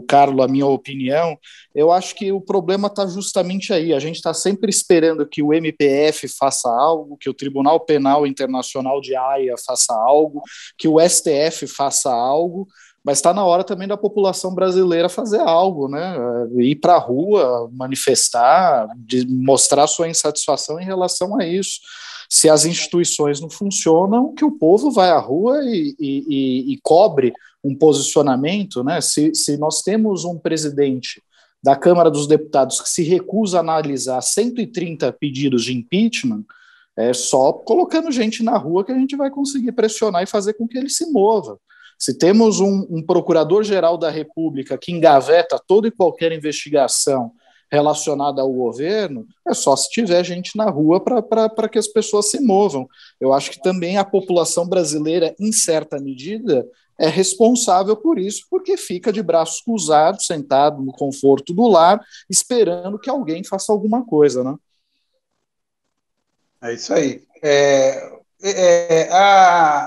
Carlos a minha opinião. Eu acho que o problema está justamente aí. A gente está sempre esperando que o MPF faça algo, que o Tribunal Penal Internacional de Haia faça algo, que o STF faça algo, mas está na hora também da população brasileira fazer algo, né? Ir para a rua, manifestar, mostrar sua insatisfação em relação a isso. Se as instituições não funcionam, que o povo vai à rua e cobre um posicionamento, né? Se nós temos um presidente da Câmara dos Deputados que se recusa a analisar 130 pedidos de impeachment, é só colocando gente na rua que a gente vai conseguir pressionar e fazer com que ele se mova. Se temos um procurador-geral da República que engaveta toda e qualquer investigação relacionada ao governo, é só se tiver gente na rua para que as pessoas se movam. Eu acho que também a população brasileira, em certa medida, é responsável por isso, porque fica de braços cruzados, sentado no conforto do lar, esperando que alguém faça alguma coisa, né? É isso aí.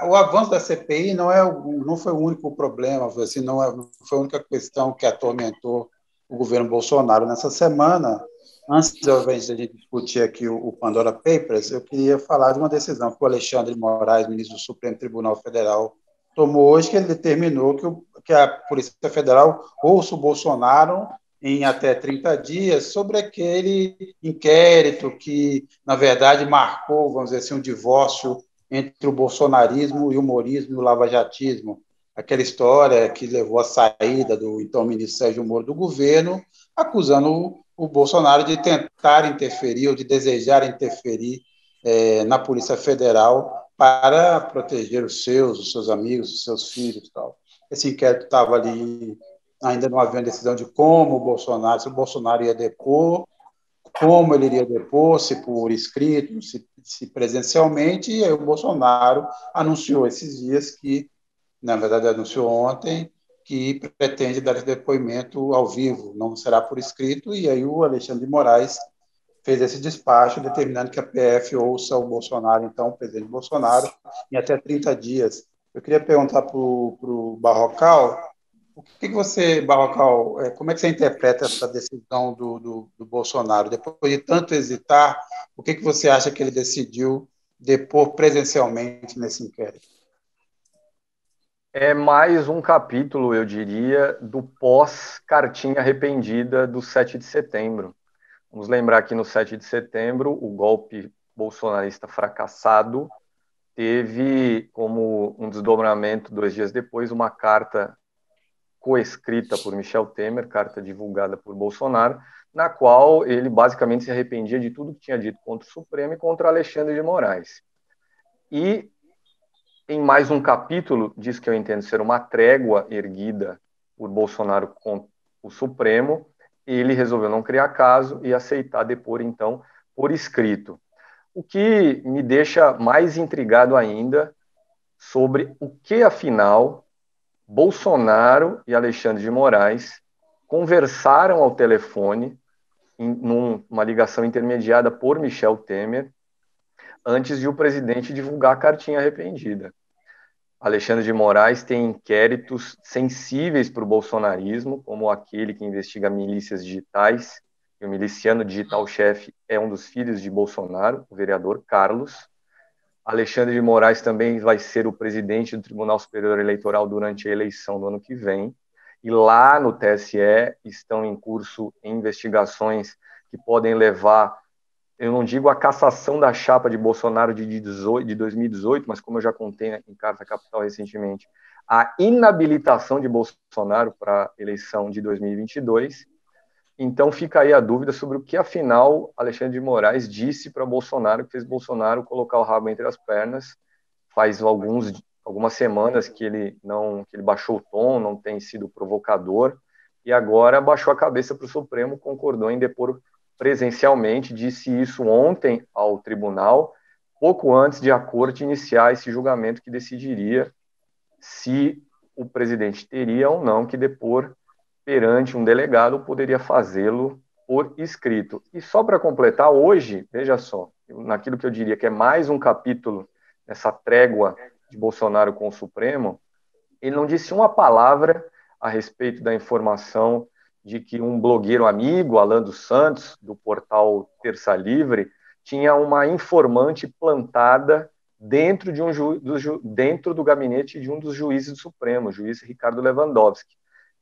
O avanço da CPI não foi o único problema, assim, não foi a única questão que atormentou o governo Bolsonaro nessa semana. Antes da gente discutir aqui o Pandora Papers, eu queria falar de uma decisão que o Alexandre de Moraes, ministro do Supremo Tribunal Federal, tomou hoje, que ele determinou que a Polícia Federal ouça o Bolsonaro em até 30 dias sobre aquele inquérito que, na verdade, marcou, vamos dizer assim, um divórcio entre o bolsonarismo e o humorismo e o lavajatismo. Aquela história que levou à saída do então ministro Sérgio Moro do governo, acusando o Bolsonaro de tentar interferir ou de desejar interferir na Polícia Federal para proteger os seus amigos, os seus filhos e tal. Esse inquérito estava ali, ainda não havia decisão de se o Bolsonaro ia depor, como ele iria depor, se por escrito, se presencialmente, e aí o Bolsonaro anunciou esses dias que, na verdade, anunciou ontem, que pretende dar esse depoimento ao vivo, não será por escrito, e aí o Alexandre de Moraes fez esse despacho, determinando que a PF ouça o Bolsonaro, então, o presidente Bolsonaro, em até 30 dias. Eu queria perguntar para o Barrocal, Barrocal, como é que você interpreta essa decisão do Bolsonaro? Depois de tanto hesitar, o que você acha que ele decidiu depor presencialmente nesse inquérito? É mais um capítulo, eu diria, do pós-cartinha arrependida do 7 de setembro. Vamos lembrar que no 7 de setembro, o golpe bolsonarista fracassado teve como um desdobramento, 2 dias depois, uma carta coescrita por Michel Temer, carta divulgada por Bolsonaro, na qual ele basicamente se arrependia de tudo que tinha dito contra o Supremo e contra Alexandre de Moraes. E, em mais um capítulo, diz que eu entendo ser uma trégua erguida por Bolsonaro com o Supremo, ele resolveu não criar caso e aceitar depor, então, por escrito. O que me deixa mais intrigado ainda sobre o que, afinal, Bolsonaro e Alexandre de Moraes conversaram ao telefone, numa ligação intermediada por Michel Temer, antes de o presidente divulgar a cartinha arrependida. Alexandre de Moraes tem inquéritos sensíveis para o bolsonarismo, como aquele que investiga milícias digitais, e o miliciano digital-chefe é um dos filhos de Bolsonaro, o vereador Carlos. Alexandre de Moraes também vai ser o presidente do Tribunal Superior Eleitoral durante a eleição do ano que vem, e lá no TSE estão em curso investigações que podem levar, eu não digo a cassação da chapa de Bolsonaro de 2018, mas como eu já contei em Carta Capital recentemente, a inabilitação de Bolsonaro para a eleição de 2022. Então fica aí a dúvida sobre o que, afinal, Alexandre de Moraes disse para Bolsonaro, que fez Bolsonaro colocar o rabo entre as pernas. Faz algumas semanas que ele baixou o tom, não tem sido provocador, e agora baixou a cabeça para o Supremo, concordou em depor presencialmente, disse isso ontem ao tribunal, pouco antes de a corte iniciar esse julgamento que decidiria se o presidente teria ou não que depor perante um delegado ou poderia fazê-lo por escrito. E só para completar, hoje, veja só, naquilo que eu diria que é mais um capítulo nessa trégua de Bolsonaro com o Supremo, ele não disse uma palavra a respeito da informação de que um blogueiro amigo, Alan dos Santos, do portal Terça Livre, tinha uma informante plantada dentro do gabinete de um dos juízes do Supremo, o juiz Ricardo Lewandowski.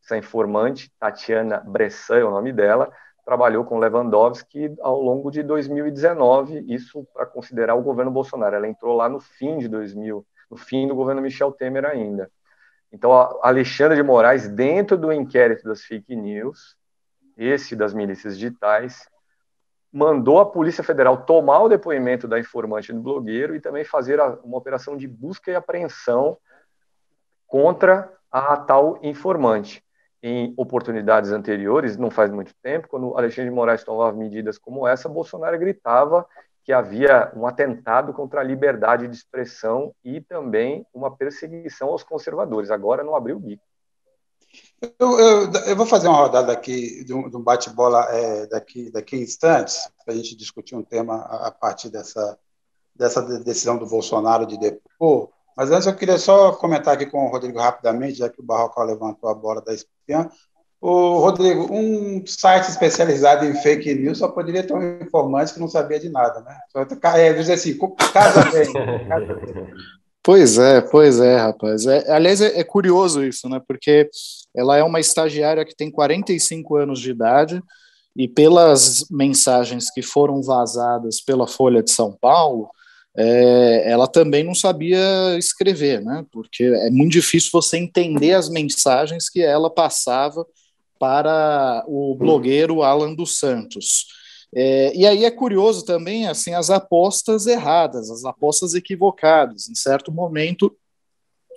Essa informante, Tatiana Bressan, é o nome dela, trabalhou com Lewandowski ao longo de 2019, isso para considerar o governo Bolsonaro. Ela entrou lá no fim do governo Michel Temer ainda. Então, Alexandre de Moraes, dentro do inquérito das fake news, esse das milícias digitais, mandou a Polícia Federal tomar o depoimento da informante do blogueiro e também fazer uma operação de busca e apreensão contra a tal informante. Em oportunidades anteriores, não faz muito tempo, quando Alexandre de Moraes tomava medidas como essa, Bolsonaro gritava que havia um atentado contra a liberdade de expressão e também uma perseguição aos conservadores. Agora não abriu o bico. Eu vou fazer uma rodada aqui, de um bate-bola daqui a instantes, para a gente discutir um tema a partir dessa decisão do Bolsonaro de depor. Mas antes eu queria só comentar aqui com o Rodrigo rapidamente, já que o Barrocal levantou a bola da espiã. O Rodrigo, um site especializado em fake news só poderia ter um informante que não sabia de nada, né? Dizer assim, casa bem. Pois é, rapaz. Aliás, é curioso isso, né? Porque ela é uma estagiária que tem 45 anos de idade e pelas mensagens que foram vazadas pela Folha de São Paulo, ela também não sabia escrever, né? Porque é muito difícil você entender as mensagens que ela passava para o blogueiro Alan dos Santos. E aí é curioso também assim, as apostas erradas, as apostas equivocadas. Em certo momento,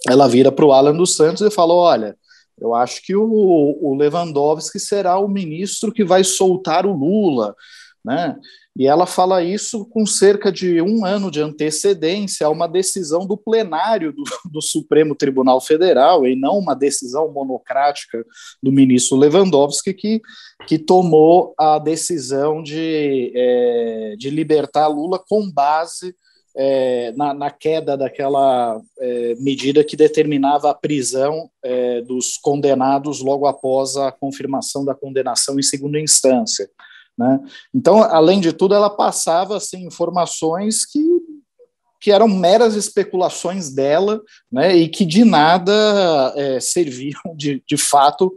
ela vira para o Alan dos Santos e falou: olha, eu acho que o Lewandowski será o ministro que vai soltar o Lula, né? E ela fala isso com cerca de 1 ano de antecedência a uma decisão do plenário do Supremo Tribunal Federal, e não uma decisão monocrática do ministro Lewandowski, que tomou a decisão de libertar Lula com base na queda daquela medida que determinava a prisão dos condenados logo após a confirmação da condenação em segunda instância. Né? Então, além de tudo, ela passava assim, informações que eram meras especulações dela, né, e que de nada serviam de fato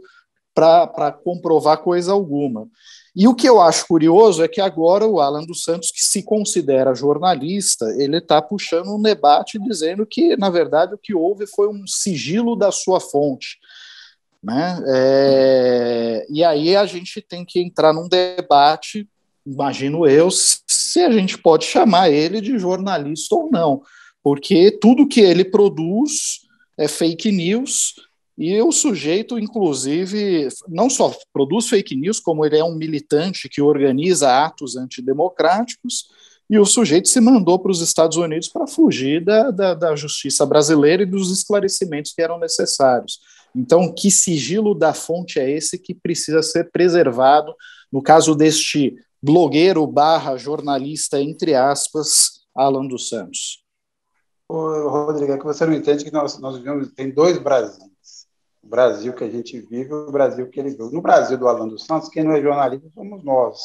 para comprovar coisa alguma. E o que eu acho curioso é que agora o Alan dos Santos, que se considera jornalista, ele está puxando um debate dizendo que, na verdade, o que houve foi um sigilo da sua fonte, né? E aí a gente tem que entrar num debate, imagino eu, se a gente pode chamar ele de jornalista ou não, porque tudo que ele produz é fake news. E o sujeito, inclusive, não só produz fake news, como ele é um militante que organiza atos antidemocráticos, e o sujeito se mandou para os Estados Unidos para fugir da justiça brasileira e dos esclarecimentos que eram necessários. Então, que sigilo da fonte é esse que precisa ser preservado, no caso deste blogueiro / jornalista, entre aspas, Alan dos Santos? Ô, Rodrigo, é que você não entende que nós vivemos, tem dois Brasis. O Brasil que a gente vive e o Brasil que ele vive. No Brasil do Alan dos Santos, quem não é jornalista somos nós.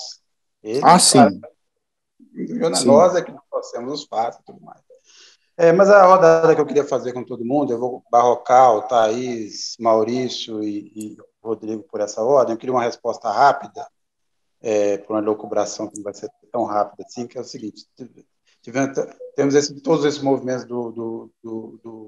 Ele, Sim. Nós é que trouxemos os fatos e tudo mais. Mas a rodada que eu queria fazer com todo mundo, eu vou barrocar o Thaís, Maurício e Rodrigo por essa ordem. Eu queria uma resposta rápida, por uma elucubração que não vai ser tão rápida assim, que é o seguinte: temos todos esses movimentos do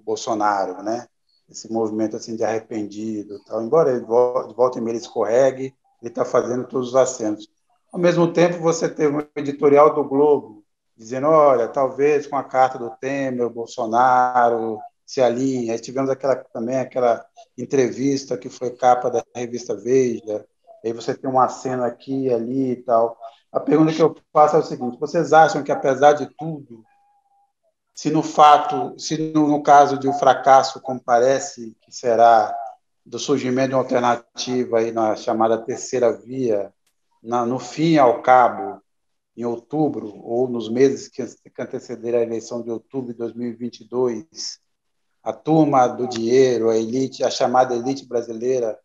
Bolsonaro, né? Esse movimento assim de arrependido, tal. Embora ele de volta e meia ele escorregue, ele está fazendo todos os acentos. Ao mesmo tempo, você teve um editorial do Globo dizendo, olha, talvez com a carta do Temer, o Bolsonaro se alinhe. Aí tivemos também aquela entrevista que foi capa da revista Veja. Aí você tem uma cena aqui e ali e tal. A pergunta que eu faço é o seguinte: vocês acham que, apesar de tudo, se no caso de um fracasso, como parece que será, do surgimento de uma alternativa aí na chamada terceira via, no fim e ao cabo, em outubro, ou nos meses que antecederam a eleição de outubro de 2022, a turma do dinheiro, a elite, a chamada elite brasileira,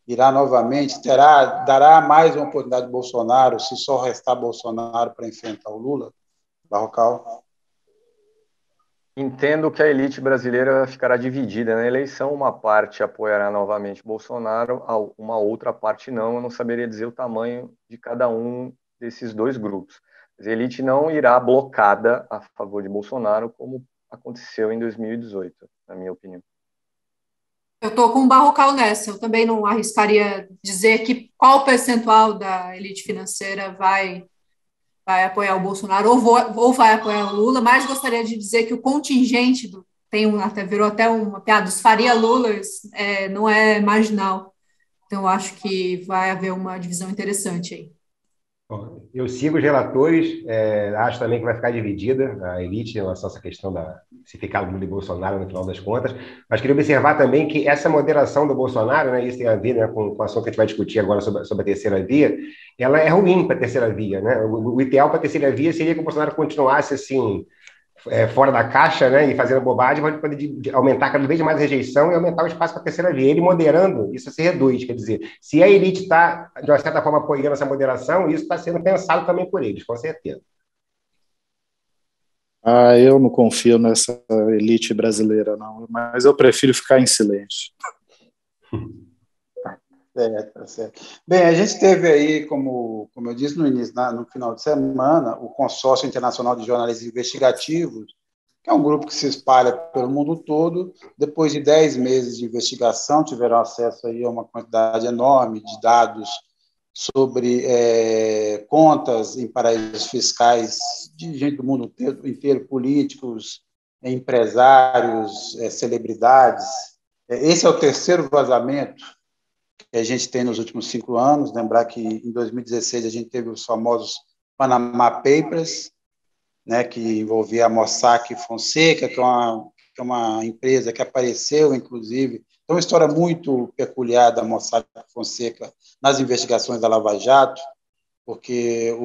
irá novamente, dará mais uma oportunidade de Bolsonaro, se só restar Bolsonaro para enfrentar o Lula? Barrocal. Entendo que a elite brasileira ficará dividida na eleição. Uma parte apoiará novamente Bolsonaro, uma outra parte não. Eu não saberia dizer o tamanho de cada um desses dois grupos. Mas a elite não irá blocada a favor de Bolsonaro, como aconteceu em 2018, na minha opinião. Eu estou com o Barrocal nessa. Eu também não arriscaria dizer qual percentual da elite financeira vai apoiar o Bolsonaro ou vai apoiar o Lula, mas gostaria de dizer que o contingente virou até uma piada, os Faria Lulas não é marginal. Então, acho que vai haver uma divisão interessante aí. Bom, eu sigo os relatores, acho também que vai ficar dividida a elite em relação a essa questão se ficar Lula e Bolsonaro no final das contas, mas queria observar também que essa moderação do Bolsonaro, né, isso tem a ver, né, com o assunto que a gente vai discutir agora sobre a terceira via, ela é ruim para a terceira via, né? O ideal para a terceira via seria que o Bolsonaro continuasse assim, fora da caixa, né, e fazendo bobagem, vai poder aumentar cada vez mais a rejeição e aumentar o espaço para a terceira via. Ele moderando, isso se reduz, quer dizer, se a elite está, de uma certa forma, apoiando essa moderação, isso está sendo pensado também por eles, com certeza. Eu não confio nessa elite brasileira, não, mas eu prefiro ficar em silêncio. Certo. Bem, a gente teve aí, como eu disse no início, no final de semana, o Consórcio Internacional de Jornalistas Investigativos, que é um grupo que se espalha pelo mundo todo. Depois de 10 meses de investigação, tiveram acesso aí a uma quantidade enorme de dados sobre contas em paraísos fiscais de gente do mundo inteiro, políticos, empresários, celebridades. Esse é o terceiro vazamento que a gente tem nos últimos 5 anos. Lembrar que em 2016 a gente teve os famosos Panama Papers, né, que envolvia a Mossack Fonseca, que é uma empresa que apareceu, inclusive. Então, uma história muito peculiar da Mossack Fonseca nas investigações da Lava Jato, porque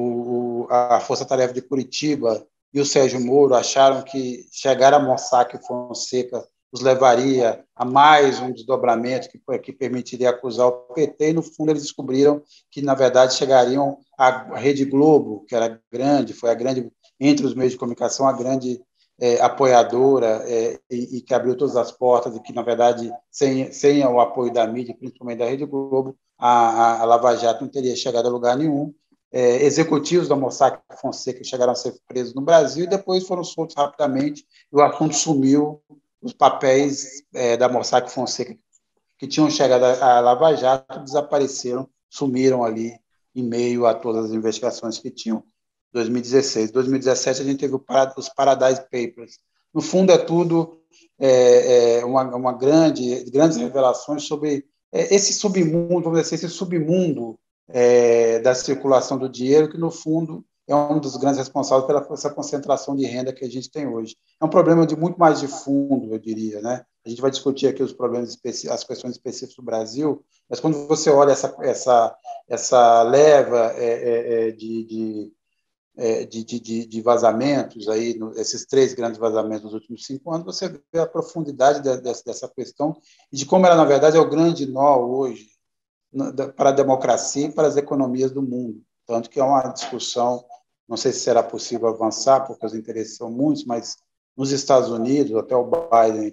a Força Tarefa de Curitiba e o Sérgio Moro acharam que chegar a Mossack Fonseca os levaria a mais um desdobramento que permitiria acusar o PT, e, no fundo, eles descobriram que, na verdade, chegariam à Rede Globo, que era grande, foi a grande, entre os meios de comunicação, a grande apoiadora e que abriu todas as portas e que, na verdade, sem o apoio da mídia, principalmente da Rede Globo, a Lava Jato não teria chegado a lugar nenhum. Executivos da Mossack Fonseca chegaram a ser presos no Brasil e depois foram soltos rapidamente e o assunto sumiu. Os papéis da Mossack Fonseca que tinham chegado à Lava Jato desapareceram, sumiram ali em meio a todas as investigações que tinham. 2016. 2017 a gente teve os Paradise Papers. No fundo é tudo uma grandes revelações sobre esse submundo, vamos dizer assim, esse submundo da circulação do dinheiro, que no fundo é um dos grandes responsáveis pela essa concentração de renda que a gente tem hoje. É um problema de muito mais de fundo, eu diria, né? A gente vai discutir aqui os problemas as questões específicas do Brasil, mas quando você olha essa leva de vazamentos, aí, esses 3 grandes vazamentos nos últimos 5 anos, você vê a profundidade dessa questão e de como ela, na verdade, é o grande nó hoje para a democracia e para as economias do mundo. Tanto que é uma discussão, não sei se será possível avançar, porque os interesses são muitos, mas nos Estados Unidos, até o Biden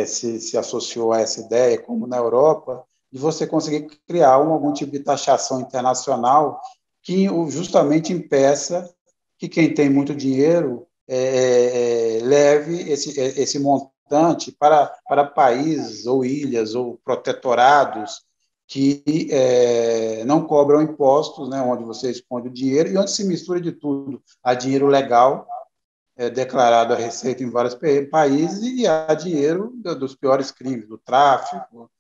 se associou a essa ideia, como na Europa, de você conseguir criar algum tipo de taxação internacional que justamente impeça que quem tem muito dinheiro leve esse montante para países ou ilhas ou protetorados que não cobram impostos, né, onde você esconde o dinheiro e onde se mistura de tudo. Há dinheiro legal, declarado a Receita em vários países, e há dinheiro dos piores crimes, do tráfico,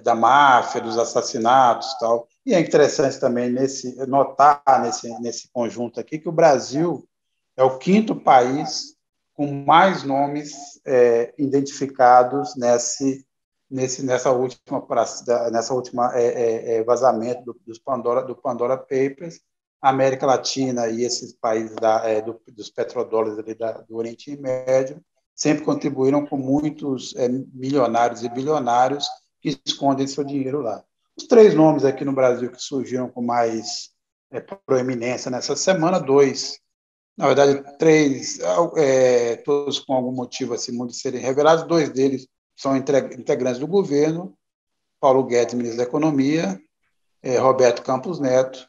da máfia, dos assassinatos e tal. E é interessante também notar nesse conjunto aqui que o Brasil é o 5º país com mais nomes identificados nessa última vazamento do Pandora Papers. A América Latina e esses países dos petrodólares ali do Oriente Médio sempre contribuíram com muitos milionários e bilionários que escondem seu dinheiro lá. Os 3 nomes aqui no Brasil que surgiram com mais proeminência nessa semana, 2, na verdade 3, todos com algum motivo assim, muito de serem revelados. 2 deles são integrantes do governo: Paulo Guedes, ministro da Economia, Roberto Campos Neto,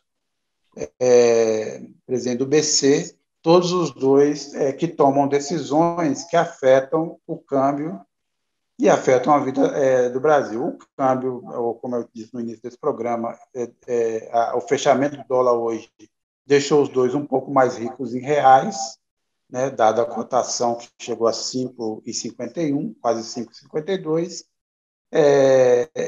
presidente do BC, todos os 2 que tomam decisões que afetam o câmbio e afetam a vida do Brasil. O câmbio, como eu disse no início desse programa, o fechamento do dólar hoje deixou os 2 um pouco mais ricos em reais, né, dada a cotação que chegou a 5,51, quase 5,52,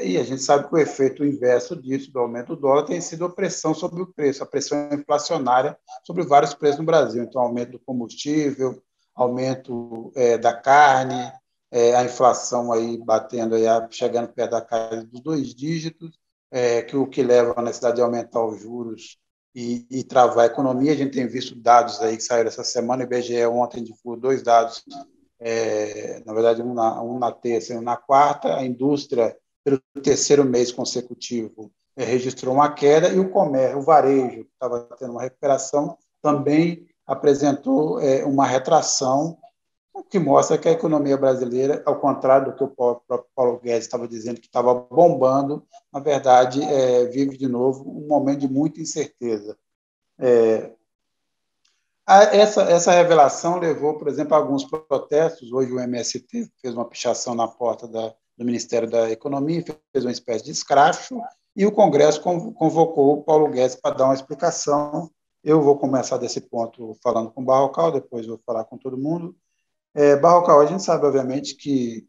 e a gente sabe que o efeito inverso disso, do aumento do dólar, tem sido a pressão sobre o preço, a pressão inflacionária sobre vários preços no Brasil. Então, aumento do combustível, aumento da carne, a inflação aí batendo, chegando perto da casa dos 2 dígitos, o que leva a necessidade de aumentar os juros e travar a economia. A gente tem visto dados aí que saíram essa semana, o IBGE ontem divulgou 2 dados, na verdade, um na terça e um na quarta. A indústria, pelo 3º mês consecutivo, registrou uma queda, e o comércio, o varejo, que estava tendo uma recuperação, também apresentou uma retração, o que mostra que a economia brasileira, ao contrário do que o próprio Paulo Guedes estava dizendo, que estava bombando, na verdade, vive de novo um momento de muita incerteza. Essa revelação levou, por exemplo, a alguns protestos. Hoje o MST fez uma pichação na porta do Ministério da Economia, fez uma espécie de escracho, e o Congresso convocou o Paulo Guedes para dar uma explicação. Eu vou começar desse ponto falando com o Barrocal, depois vou falar com todo mundo. Barrocal, a gente sabe, obviamente, que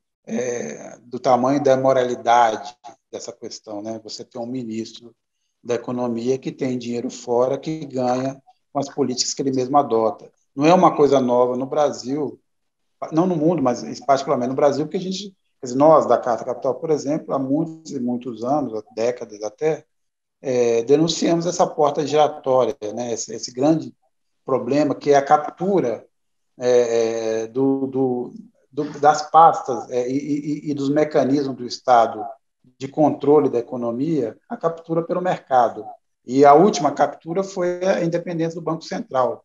do tamanho da moralidade dessa questão, né? Você tem um ministro da Economia que tem dinheiro fora, que ganha com as políticas que ele mesmo adota. Não é uma coisa nova no Brasil, não no mundo, mas particularmente no Brasil, porque nós da Carta Capital, por exemplo, há muitos e muitos anos, décadas até, denunciamos essa porta giratória, né? Esse grande problema que é a captura das pastas e dos mecanismos do Estado de controle da economia, a captura pelo mercado. E a última captura foi a independência do Banco Central,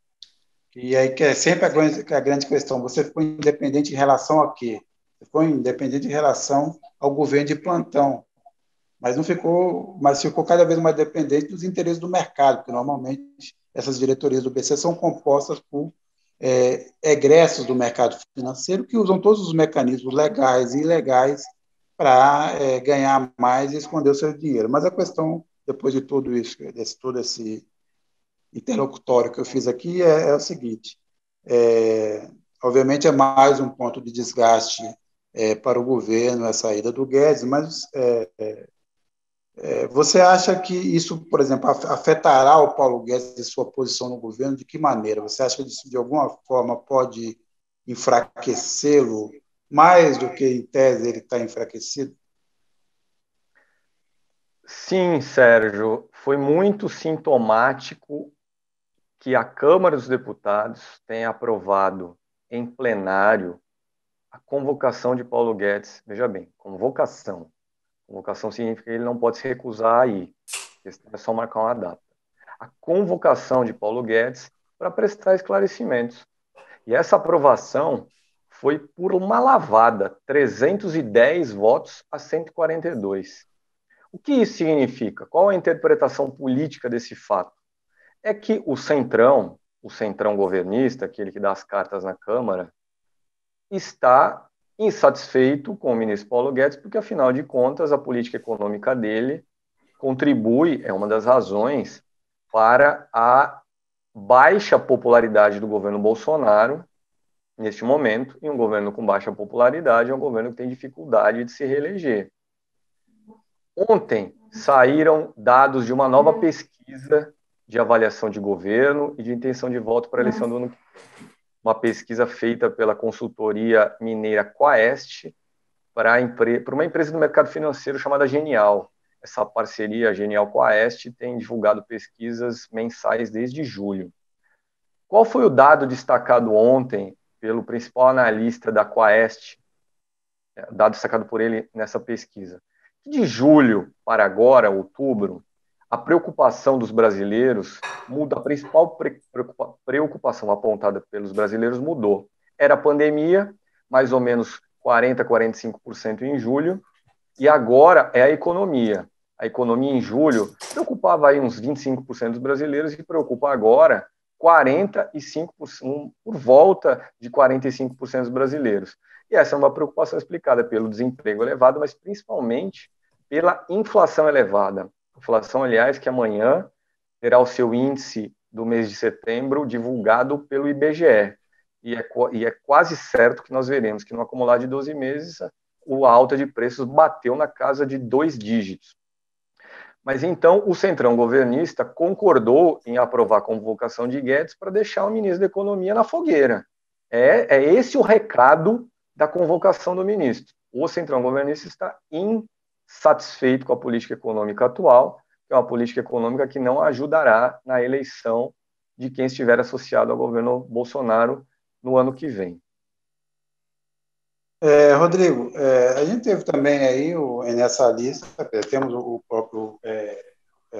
E aí que é sempre a grande questão, você ficou independente em relação a quê? Você ficou independente em relação ao governo de plantão, mas ficou cada vez mais dependente dos interesses do mercado, porque normalmente essas diretorias do BC são compostas por egressos do mercado financeiro que usam todos os mecanismos legais e ilegais para ganhar mais e esconder o seu dinheiro. Mas a questão, depois de tudo isso, todo esse interlocutório que eu fiz aqui, é o seguinte: obviamente é mais um ponto de desgaste para o governo, a saída do Guedes, mas você acha que isso, por exemplo, afetará o Paulo Guedes e sua posição no governo? De que maneira? Você acha que isso, de alguma forma, pode enfraquecê-lo mais do que, em tese, ele está enfraquecido? Sim, Sérgio, foi muito sintomático que a Câmara dos Deputados tenha aprovado em plenário a convocação de Paulo Guedes. Veja bem, convocação. Convocação significa que ele não pode se recusar a ir. É só marcar uma data. A convocação de Paulo Guedes para prestar esclarecimentos. E essa aprovação foi por uma lavada, 310 votos a 142. O que isso significa? Qual a interpretação política desse fato? É que o centrão governista, aquele que dá as cartas na Câmara, está insatisfeito com o ministro Paulo Guedes, porque, afinal de contas, a política econômica dele contribui, é uma das razões, para a baixa popularidade do governo Bolsonaro, neste momento, e um governo com baixa popularidade é um governo que tem dificuldade de se reeleger. Ontem saíram dados de uma nova pesquisa de avaliação de governo e de intenção de voto para a eleição do ano que vem. Uma pesquisa feita pela consultoria mineira Quaest para uma empresa do mercado financeiro chamada Genial. Essa parceria Genial-Quaest tem divulgado pesquisas mensais desde julho. Qual foi o dado destacado ontem pelo principal analista da Quaest, dado destacado por ele nessa pesquisa? De julho para agora, outubro, a preocupação dos brasileiros muda. A principal preocupação apontada pelos brasileiros mudou. Era a pandemia, mais ou menos 40%, 45% em julho, e agora é a economia. A economia em julho preocupava aí uns 25% dos brasileiros e preocupa agora 45%, por volta de 45% dos brasileiros. E essa é uma preocupação explicada pelo desemprego elevado, mas principalmente pela inflação elevada. Inflação, aliás, que amanhã terá o seu índice do mês de setembro divulgado pelo IBGE. E é quase certo que nós veremos que no acumulado de 12 meses a alta de preços bateu na casa de 2 dígitos. Mas então o centrão governista concordou em aprovar a convocação de Guedes para deixar o ministro da Economia na fogueira. É esse o recado da convocação do ministro. O centrão governista está insatisfeito com a política econômica atual, que é uma política econômica que não ajudará na eleição de quem estiver associado ao governo Bolsonaro no ano que vem. Rodrigo, a gente teve também aí nessa lista, temos o próprio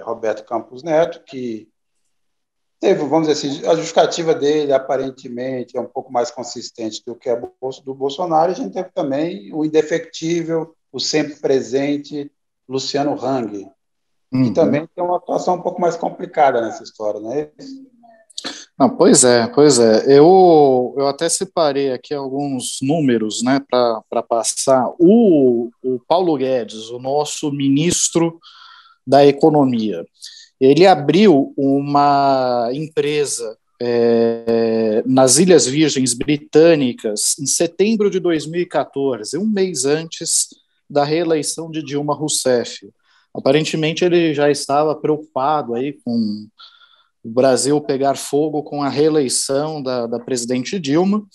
Roberto Campos Neto, que teve, vamos dizer assim, a justificativa dele aparentemente é um pouco mais consistente do que a do Bolsonaro. A gente teve também o indefectível, o sempre presente Luciano Hang, que também tem uma atuação um pouco mais complicada nessa história, não é isso? Não, pois é. Eu até separei aqui alguns números, né, para passar. O Paulo Guedes, o nosso ministro da Economia, ele abriu uma empresa nas Ilhas Virgens Britânicas em setembro de 2014, um mês antes da reeleição de Dilma Rousseff. Aparentemente ele já estava preocupado aí com o Brasil pegar fogo com a reeleição da presidente Dilma,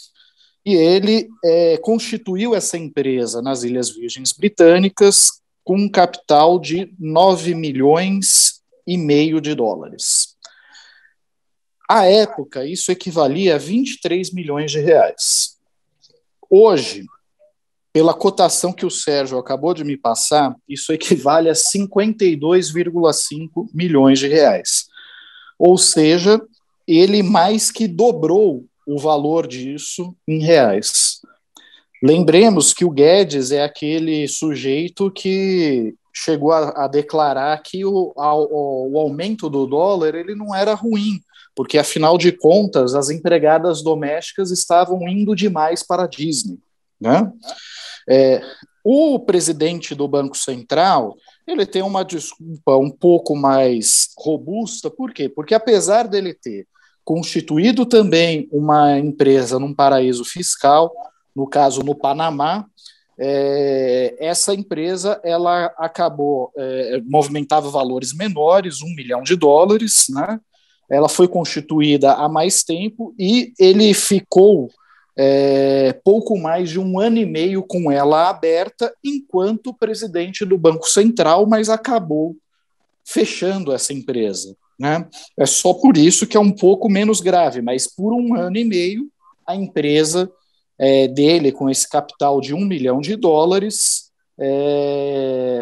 e ele constituiu essa empresa nas Ilhas Virgens Britânicas com um capital de 9 milhões e meio de dólares. À época, isso equivalia a 23 milhões de reais. Hoje, pela cotação que o Sérgio acabou de me passar, isso equivale a 52,5 milhões de reais. Ou seja, ele mais que dobrou o valor disso em reais. Lembremos que o Guedes é aquele sujeito que chegou a declarar que o aumento do dólar ele não era ruim, porque, afinal de contas, as empregadas domésticas estavam indo demais para a Disney, né? O presidente do Banco Central, ele tem uma desculpa um pouco mais robusta, por quê? Porque, apesar dele ter constituído também uma empresa num paraíso fiscal, no caso no Panamá, essa empresa ela acabou, movimentava valores menores, $1 milhão, né? Ela foi constituída há mais tempo e ele ficou pouco mais de 1 ano e meio com ela aberta enquanto presidente do Banco Central, mas acabou fechando essa empresa, né? É só por isso que é um pouco menos grave, mas por 1 ano e meio a empresa dele, com esse capital de $1 milhão,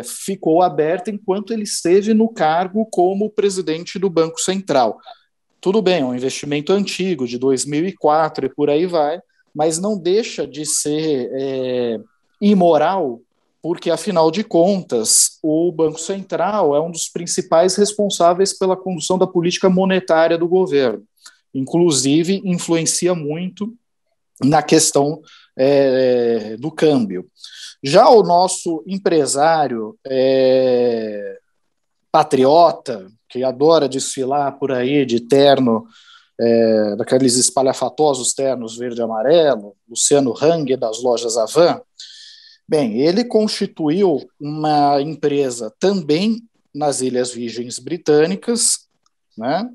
ficou aberta enquanto ele esteve no cargo como presidente do Banco Central. Tudo bem, é um investimento antigo, de 2004 e por aí vai, mas não deixa de ser imoral, porque, afinal de contas, o Banco Central é um dos principais responsáveis pela condução da política monetária do governo. Inclusive, influencia muito na questão do câmbio. Já o nosso empresário patriota, que adora desfilar por aí de terno, daqueles espalhafatosos ternos verde e amarelo, Luciano Hang, das lojas Havan, bem, ele constituiu uma empresa também nas Ilhas Virgens Britânicas, né?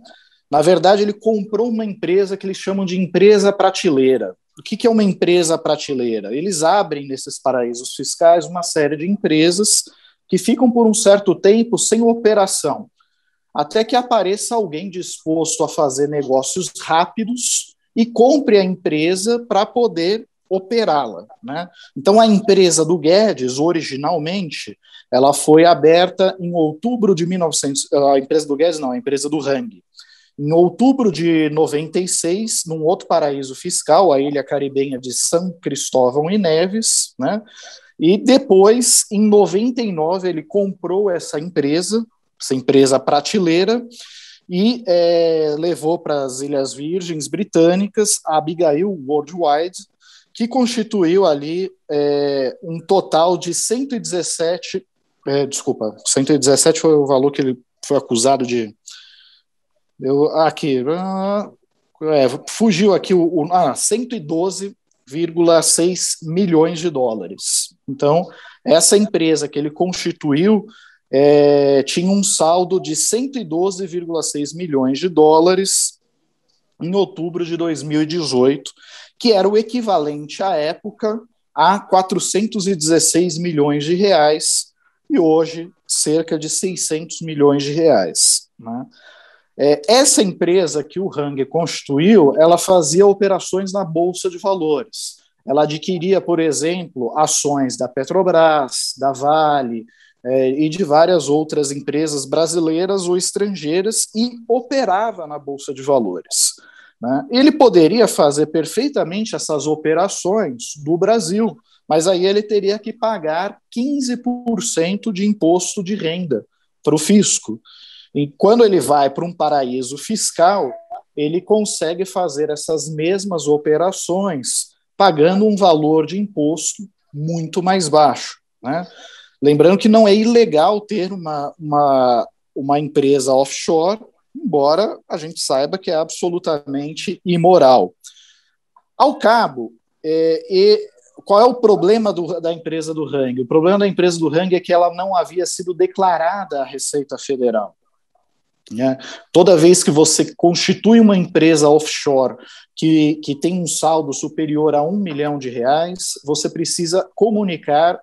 Na verdade, ele comprou uma empresa que eles chamam de empresa prateleira. O que é uma empresa prateleira? Eles abrem nesses paraísos fiscais uma série de empresas que ficam por um certo tempo sem operação, até que apareça alguém disposto a fazer negócios rápidos e compre a empresa para poder operá-la, né? Então, a empresa do Guedes, originalmente, ela foi aberta em outubro de 1900... A empresa do Guedes não, a empresa do Hang. Em outubro de 96, num outro paraíso fiscal, a ilha caribenha de São Cristóvão e Neves, né? E depois, em 99, ele comprou essa empresa prateleira, e levou para as Ilhas Virgens Britânicas a Abigail Worldwide, que constituiu ali um total de 117 foi o valor que ele foi acusado de... fugiu aqui 112,6 milhões de dólares. Então, essa empresa que ele constituiu tinha um saldo de 112,6 milhões de dólares em outubro de 2018, que era o equivalente à época a 416 milhões de reais, e hoje cerca de 600 milhões de reais, né? Essa empresa que o Hang constituiu, ela fazia operações na Bolsa de Valores. Ela adquiria, por exemplo, ações da Petrobras, da Vale, e de várias outras empresas brasileiras ou estrangeiras e operava na Bolsa de Valores, né? Ele poderia fazer perfeitamente essas operações do Brasil, mas aí ele teria que pagar 15% de imposto de renda para o fisco. E quando ele vai para um paraíso fiscal, ele consegue fazer essas mesmas operações pagando um valor de imposto muito mais baixo, né? Lembrando que não é ilegal ter uma empresa offshore, embora a gente saiba que é absolutamente imoral. Ao cabo, qual é o problema da empresa do Hang? O problema da empresa do Hang é que ela não havia sido declarada à Receita Federal. Toda vez que você constitui uma empresa offshore que tem um saldo superior a $1 milhão, você precisa comunicar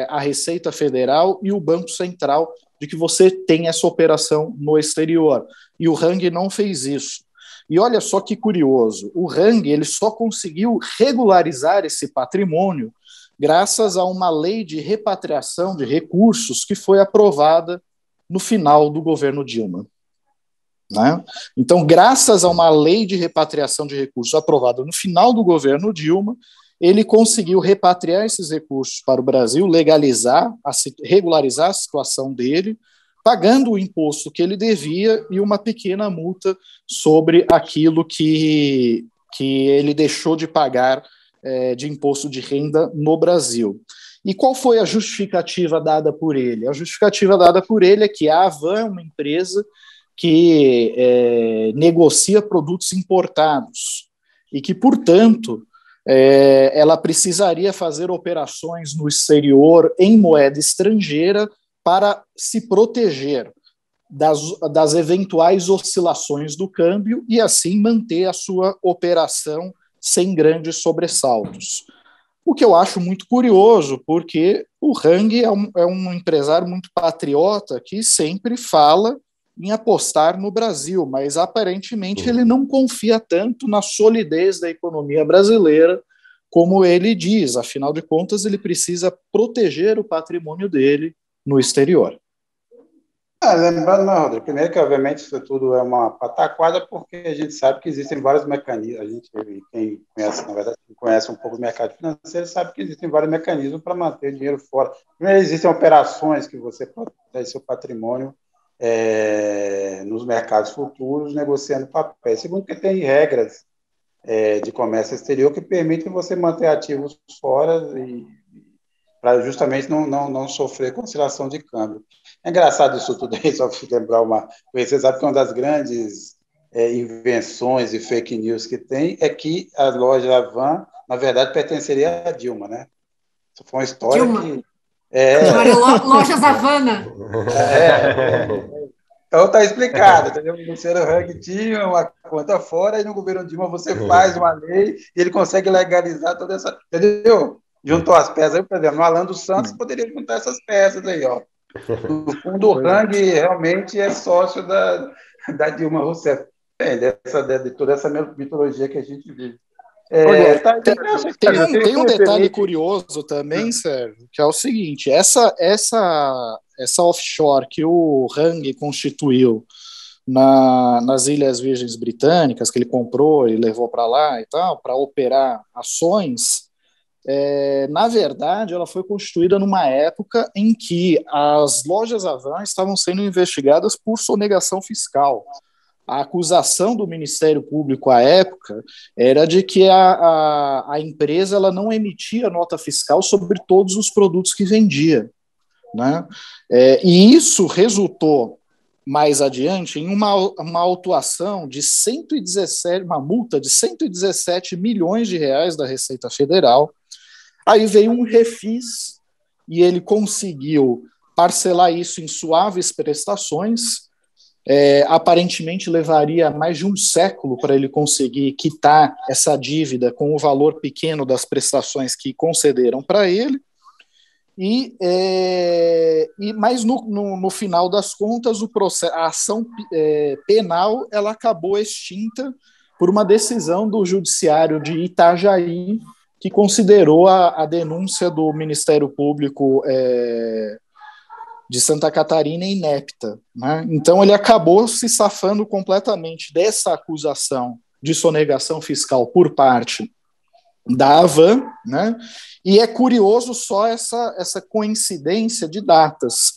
à Receita Federal e o Banco Central de que você tem essa operação no exterior. E o Hang não fez isso. E olha só que curioso, o Hang ele só conseguiu regularizar esse patrimônio graças a uma lei de repatriação de recursos que foi aprovada no final do governo Dilma. né? Então, graças a uma lei de repatriação de recursos aprovada no final do governo Dilma, ele conseguiu repatriar esses recursos para o Brasil, regularizar a situação dele, pagando o imposto que ele devia e uma pequena multa sobre aquilo que ele deixou de pagar de imposto de renda no Brasil. E qual foi a justificativa dada por ele? A justificativa dada por ele é que a Avan é uma empresa que negocia produtos importados e que, portanto, ela precisaria fazer operações no exterior em moeda estrangeira para se proteger das eventuais oscilações do câmbio e, assim, manter a sua operação sem grandes sobressaltos. O que eu acho muito curioso, porque o Hang é um empresário muito patriota que sempre fala em apostar no Brasil, mas aparentemente ele não confia tanto na solidez da economia brasileira como ele diz. Afinal de contas, ele precisa proteger o patrimônio dele no exterior. Lembrando, Rodrigo, primeiro que, obviamente, isso tudo é uma pataquada, porque a gente sabe que existem vários mecanismos. A gente, quem conhece, na verdade, quem conhece um pouco do mercado financeiro, sabe que existem vários mecanismos para manter o dinheiro fora. Primeiro, existem operações que você protege seu patrimônio nos mercados futuros, negociando papéis. Segundo, que tem regras de comércio exterior que permitem você manter ativos fora para justamente não sofrer com oscilação de câmbio. É engraçado isso tudo aí, só para lembrar uma coisa. Você sabe que uma das grandes invenções e fake news que tem é que a loja Avan, na verdade, pertenceria a Dilma, né? Isso foi uma história Dilma. que... Lojas Havana. Então está explicado, entendeu? O Luciano Hang tinha uma conta fora e no governo Dilma você faz uma lei e ele consegue legalizar toda essa... Entendeu? Juntou as peças aí, por exemplo, no Alan dos Santos poderia juntar essas peças aí, ó. No fundo, o Hang realmente é sócio da Dilma Rousseff. De toda essa mitologia que a gente vive. Tem um detalhe curioso também, Sérgio, que é o seguinte: essa offshore que o Hang constituiu nas Ilhas Virgens Britânicas, que ele comprou e levou para lá e tal, para operar ações, na verdade, ela foi constituída numa época em que as lojas Avan estavam sendo investigadas por sonegação fiscal. A acusação do Ministério Público à época era de que a empresa ela não emitia nota fiscal sobre todos os produtos que vendia, né? E isso resultou, mais adiante, em uma autuação de 117, uma multa de 117 milhões de reais da Receita Federal. Aí veio um refis e ele conseguiu parcelar isso em suaves prestações. Aparentemente levaria mais de um século para ele conseguir quitar essa dívida com o valor pequeno das prestações que concederam para ele. Mas no final das contas, a ação penal ela acabou extinta por uma decisão do Judiciário de Itajaí, que considerou a denúncia do Ministério Público de Santa Catarina inepta, né? Então ele acabou se safando completamente dessa acusação de sonegação fiscal por parte da Avan, né? E é curioso só essa coincidência de datas.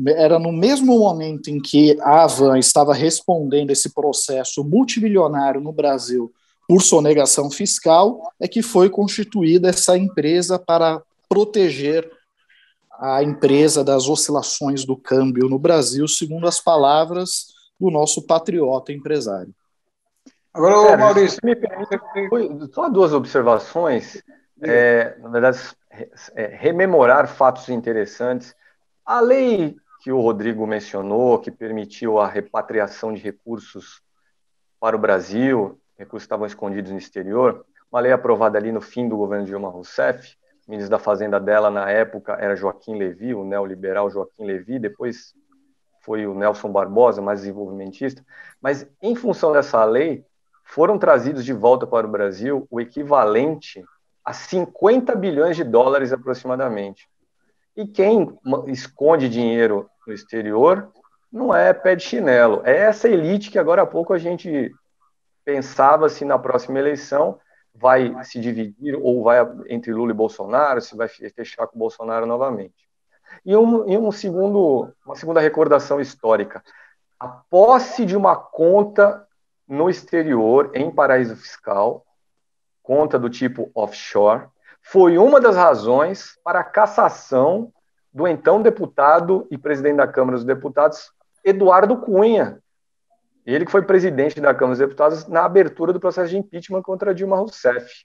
Era no mesmo momento em que a Avan estava respondendo esse processo multimilionário no Brasil por sonegação fiscal, é que foi constituída essa empresa para proteger a empresa das oscilações do câmbio no Brasil, segundo as palavras do nosso patriota empresário. Agora, Maurício, me permite só duas observações, na verdade, rememorar fatos interessantes. A lei que o Rodrigo mencionou, que permitiu a repatriação de recursos para o Brasil, recursos estavam escondidos no exterior, uma lei aprovada ali no fim do governo de Dilma Rousseff. O ministro da Fazenda dela, na época, era Joaquim Levy, o neoliberal Joaquim Levy, depois foi o Nelson Barbosa, mais desenvolvimentista. Mas, em função dessa lei, foram trazidos de volta para o Brasil o equivalente a 50 bilhões de dólares aproximadamente. E quem esconde dinheiro no exterior não é pé de chinelo. É essa elite que agora há pouco a gente pensava se na próxima eleição vai se dividir ou vai entre Lula e Bolsonaro, se vai fechar com o Bolsonaro novamente. E uma segunda recordação histórica. A posse de uma conta no exterior, em paraíso fiscal, conta do tipo offshore, foi uma das razões para a cassação do então deputado e presidente da Câmara dos Deputados, Eduardo Cunha. Ele que foi presidente da Câmara dos Deputados na abertura do processo de impeachment contra Dilma Rousseff.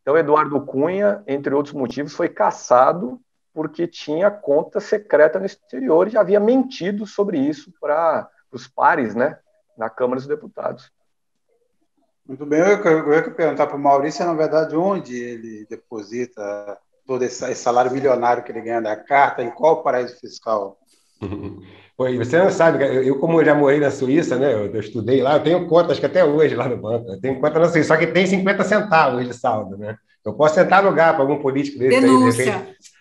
Então, Eduardo Cunha, entre outros motivos, foi cassado porque tinha conta secreta no exterior e já havia mentido sobre isso para os pares, né, na Câmara dos Deputados. Muito bem, eu ia perguntar para o Maurício, na verdade, onde ele deposita todo esse salário milionário que ele ganha da carta, em qual paraíso fiscal? Pô, você não sabe, eu como já morei na Suíça, né, eu estudei lá, eu tenho conta, acho que até hoje lá no banco, eu tenho conta na Suíça, só que tem 50 centavos de saldo, né? Eu posso tentar alugar para algum político desse Denúncia. aí, de repente.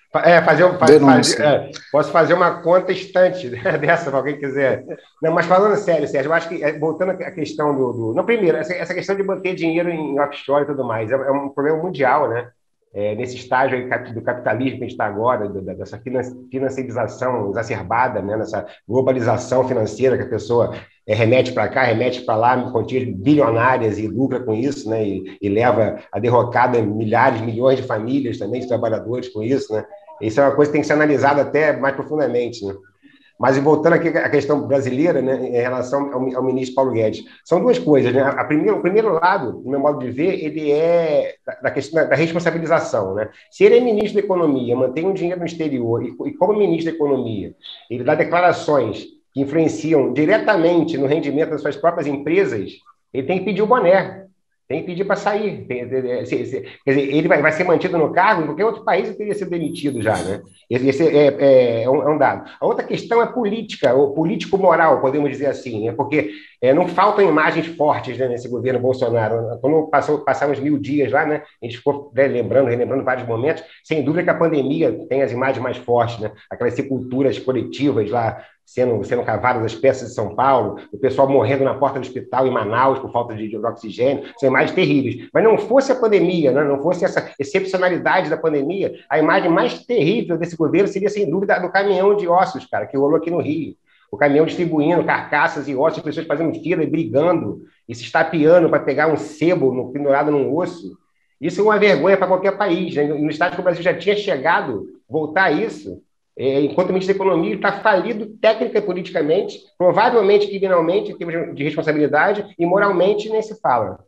Posso fazer uma conta estante dessa para alguém quiser. Não, mas falando sério, Sérgio, eu acho que, voltando à questão não, primeiro, essa questão de manter dinheiro em offshore e tudo mais, é um problema mundial, né? Nesse estágio aí do capitalismo que a gente está agora, dessa financiarização exacerbada, né? Nessa globalização financeira que a pessoa remete para cá, remete para lá, quantias bilionárias e lucra com isso, né? E leva a derrocada milhares, milhões de famílias também, de trabalhadores com isso, né? Isso é uma coisa que tem que ser analisada até mais profundamente, né? Mas voltando aqui à questão brasileira, né, em relação ao ministro Paulo Guedes, são duas coisas, né? O primeiro lado, no meu modo de ver, ele é da questão da responsabilização, né? Se ele é ministro da Economia, mantém um dinheiro no exterior e como ministro da Economia, ele dá declarações que influenciam diretamente no rendimento das suas próprias empresas, ele tem que pedir o boné. Tem que pedir para sair. Quer dizer, ele vai ser mantido no cargo, em qualquer outro país ele teria sido demitido já, né? Esse é um dado. A outra questão é política, ou político-moral, podemos dizer assim, né? Porque não faltam imagens fortes, né, nesse governo Bolsonaro. Quando passamos 1000 dias lá, né, a gente ficou relembrando vários momentos, sem dúvida que a pandemia tem as imagens mais fortes, né? Aquelas sepulturas coletivas lá, sendo cavadas as peças de São Paulo, o pessoal morrendo na porta do hospital em Manaus por falta de oxigênio, são imagens terríveis. Mas não fosse a pandemia, né, não fosse essa excepcionalidade da pandemia, a imagem mais terrível desse governo seria, sem dúvida, a do caminhão de ossos, cara, que rolou aqui no Rio. O caminhão distribuindo carcaças e ossos, pessoas fazendo fila e brigando, e se estapeando para pegar um sebo pendurado num osso. Isso é uma vergonha para qualquer país, né? No estágio que o Brasil já tinha chegado, voltar a isso, enquanto o ministro da Economia está falido técnica e politicamente, provavelmente criminalmente, em termos de responsabilidade, e moralmente nem se fala.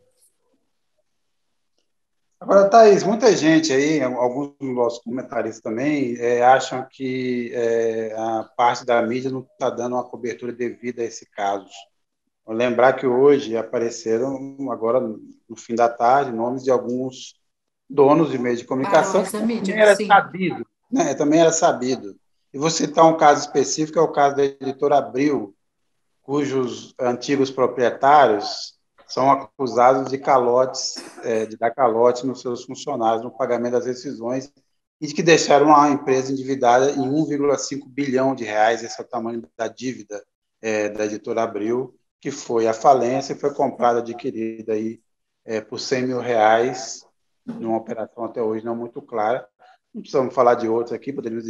Agora, Thaís, muita gente aí, alguns dos nossos comentaristas também, acham que a parte da mídia não está dando uma cobertura devida a esse caso. Vou lembrar que hoje apareceram, agora no fim da tarde, nomes de alguns donos de meios de comunicação, mídia, também era sabido, né? Também era sabido. E vou citar um caso específico, é o caso da Editora Abril, cujos antigos proprietários são acusados de dar calote nos seus funcionários no pagamento das rescisões e de que deixaram a empresa endividada em 1,5 bilhão de reais, esse é o tamanho da dívida da Editora Abril, que foi à falência e foi comprada, adquirida aí, por 100 mil reais, numa operação até hoje não muito clara. Não precisamos falar de outros aqui, poderíamos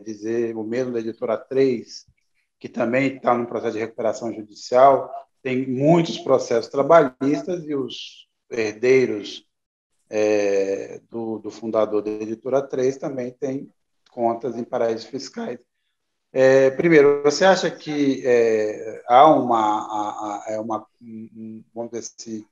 dizer o mesmo da Editora 3, que também está num processo de recuperação judicial, tem muitos processos trabalhistas e os herdeiros do fundador da Editora 3 também têm contas em paraísos fiscais. Primeiro, você acha que há vamos dizer assim,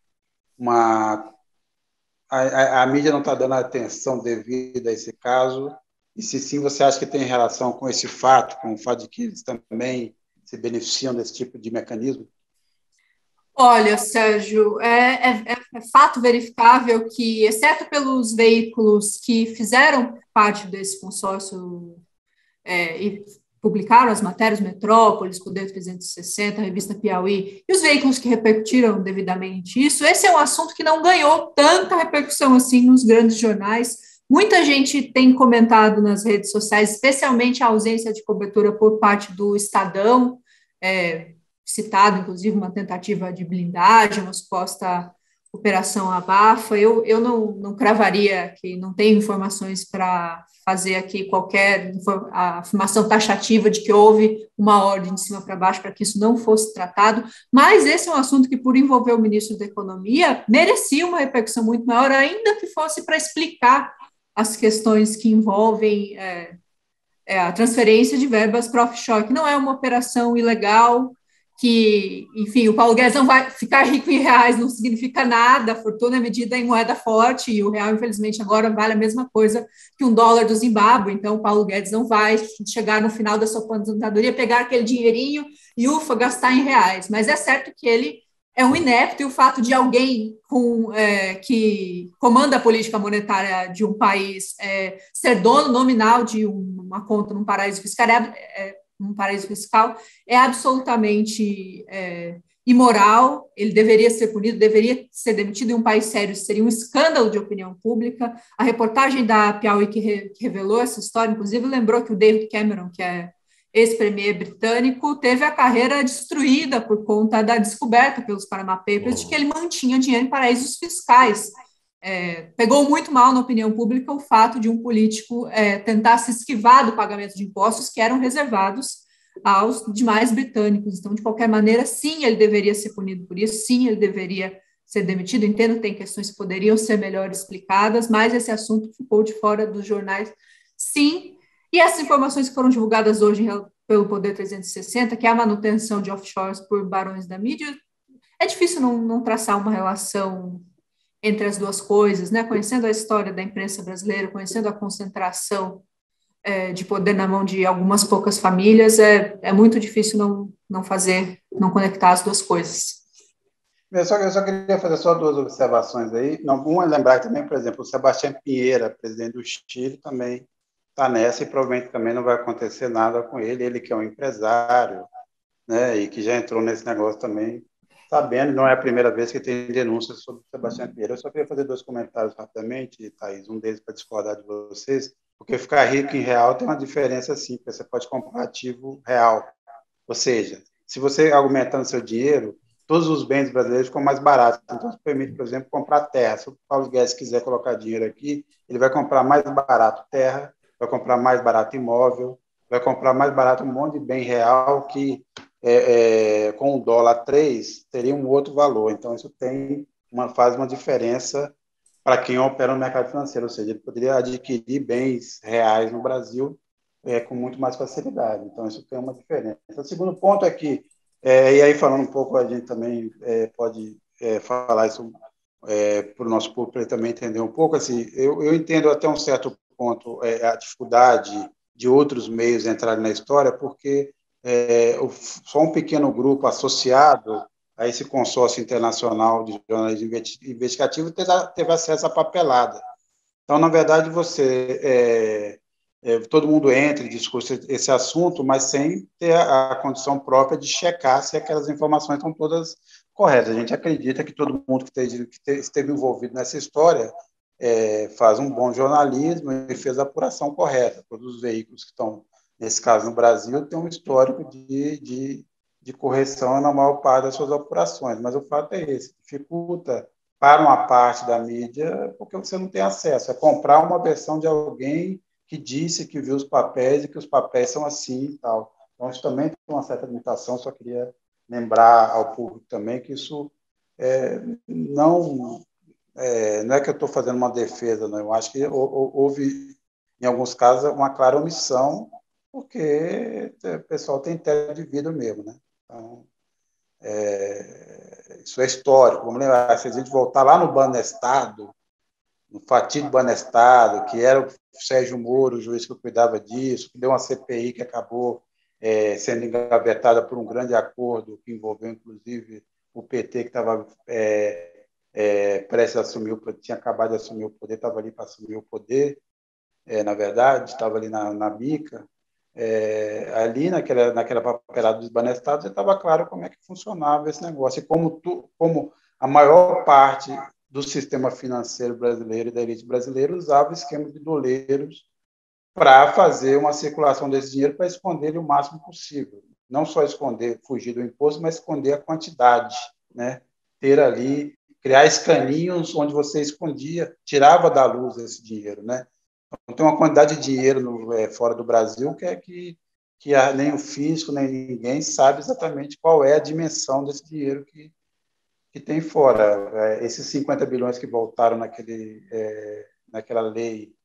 a mídia não está dando a atenção devida a esse caso? E se sim, você acha que tem relação com esse fato, com o fato de que eles também se beneficiam desse tipo de mecanismo? Olha, Sérgio, é fato verificável que, exceto pelos veículos que fizeram parte desse consórcio e publicaram as matérias, Metrópolis, Poder 360, Revista Piauí, e os veículos que repercutiram devidamente isso, esse é um assunto que não ganhou tanta repercussão assim nos grandes jornais. Muita gente tem comentado nas redes sociais, especialmente a ausência de cobertura por parte do Estadão, citado, inclusive, uma tentativa de blindagem, uma suposta operação abafa. Eu não cravaria que não tenho informações para fazer aqui qualquer afirmação taxativa de que houve uma ordem de cima para baixo para que isso não fosse tratado, mas esse é um assunto que, por envolver o ministro da Economia, merecia uma repercussão muito maior, ainda que fosse para explicar as questões que envolvem a transferência de verbas para offshore, que não é uma operação ilegal, que, enfim, o Paulo Guedes não vai ficar rico em reais, não significa nada, a fortuna é medida em moeda forte, e o real, infelizmente, agora vale a mesma coisa que $1 do Zimbábue, então o Paulo Guedes não vai chegar no final da sua aposentadoria, pegar aquele dinheirinho e, ufa, gastar em reais, mas é certo que ele é um inepto, e o fato de alguém que comanda a política monetária de um país ser dono nominal de uma conta num paraíso fiscal é absolutamente imoral, ele deveria ser punido, deveria ser demitido. Em um país sério, isso seria um escândalo de opinião pública. A reportagem da Piauí que revelou essa história, inclusive, lembrou que o David Cameron, que é ex-premier britânico, teve a carreira destruída por conta da descoberta pelos Panama Papers de que ele mantinha dinheiro em paraísos fiscais. Pegou muito mal na opinião pública o fato de um político tentar se esquivar do pagamento de impostos que eram reservados aos demais britânicos. Então, de qualquer maneira, sim, ele deveria ser punido por isso, sim, ele deveria ser demitido. Entendo que tem questões que poderiam ser melhor explicadas, mas esse assunto ficou de fora dos jornais, sim. E essas informações que foram divulgadas hoje pelo Poder 360, que é a manutenção de offshores por barões da mídia, é difícil não traçar uma relação entre as duas coisas, né? Conhecendo a história da imprensa brasileira, conhecendo a concentração de poder na mão de algumas poucas famílias, é muito difícil não conectar as duas coisas. Eu só queria fazer só duas observações aí. Uma é lembrar também, por exemplo, o Sebastião Pinheira, presidente do Chile, também está nessa e provavelmente também não vai acontecer nada com ele que é um empresário, né, e que já entrou nesse negócio também, sabendo, não é a primeira vez que tem denúncias sobre o Sebastião Pinheiro. Eu só queria fazer 2 comentários rapidamente, Thaís, um deles para discordar de vocês, porque ficar rico em real tem uma diferença sim, porque você pode comprar ativo real, ou seja, se você argumentando seu dinheiro, todos os bens brasileiros ficam mais baratos. Então, isso permite, por exemplo, comprar terra. Se o Paulo Guedes quiser colocar dinheiro aqui, ele vai comprar mais barato terra, vai comprar mais barato imóvel, vai comprar mais barato um monte de bem real que, com $1,03, teria um outro valor. Então, isso faz uma diferença para quem opera no mercado financeiro, ou seja, ele poderia adquirir bens reais no Brasil com muito mais facilidade. Então, isso tem uma diferença. O segundo ponto é que, e aí falando um pouco, a gente também pode falar isso para o nosso público também entender um pouco, assim, eu entendo até um certo ponto a dificuldade de outros meios entrarem na história, porque só um pequeno grupo associado a esse consórcio internacional de jornalismo investigativo teve acesso à papelada. Então, na verdade, todo mundo entra e discute esse assunto, mas sem ter a condição própria de checar se aquelas informações estão todas corretas. A gente acredita que todo mundo que esteve envolvido nessa história faz um bom jornalismo e fez a apuração correta. Todos os veículos que estão, nesse caso, no Brasil, têm um histórico de correção na maior parte das suas apurações, mas o fato é esse, dificulta para uma parte da mídia porque você não tem acesso, é comprar uma versão de alguém que disse que viu os papéis e que os papéis são assim e tal. Então, isso também tem uma certa limitação, só queria lembrar ao público também que isso não é que eu estou fazendo uma defesa, não. Eu acho que houve, em alguns casos, uma clara omissão, porque o pessoal tem teto de vidro mesmo, né? Então, isso é histórico. Vamos lembrar, se a gente voltar lá no Banestado, no fatídico Banestado, que era o Sérgio Moro, o juiz que cuidava disso, que deu uma CPI que acabou sendo engavetada por um grande acordo que envolveu, inclusive, o PT, que estava prestes a assumir tinha acabado de assumir o poder, estava ali para assumir o poder, na verdade, estava ali na bica. Ali naquela papelada dos Banestados, estava claro como é que funcionava esse negócio, e como a maior parte do sistema financeiro brasileiro e da elite brasileira usava o esquema de doleiros para fazer uma circulação desse dinheiro para esconder ele o máximo possível. não só esconder, fugir do imposto, mas esconder a quantidade, né? Ter ali, criar escaninhos onde você escondia, tirava da luz esse dinheiro, né? Então, tem uma quantidade de dinheiro fora do Brasil que nem o fisco, nem ninguém sabe exatamente qual é a dimensão desse dinheiro que tem fora. Esses 50 bilhões que voltaram naquela lei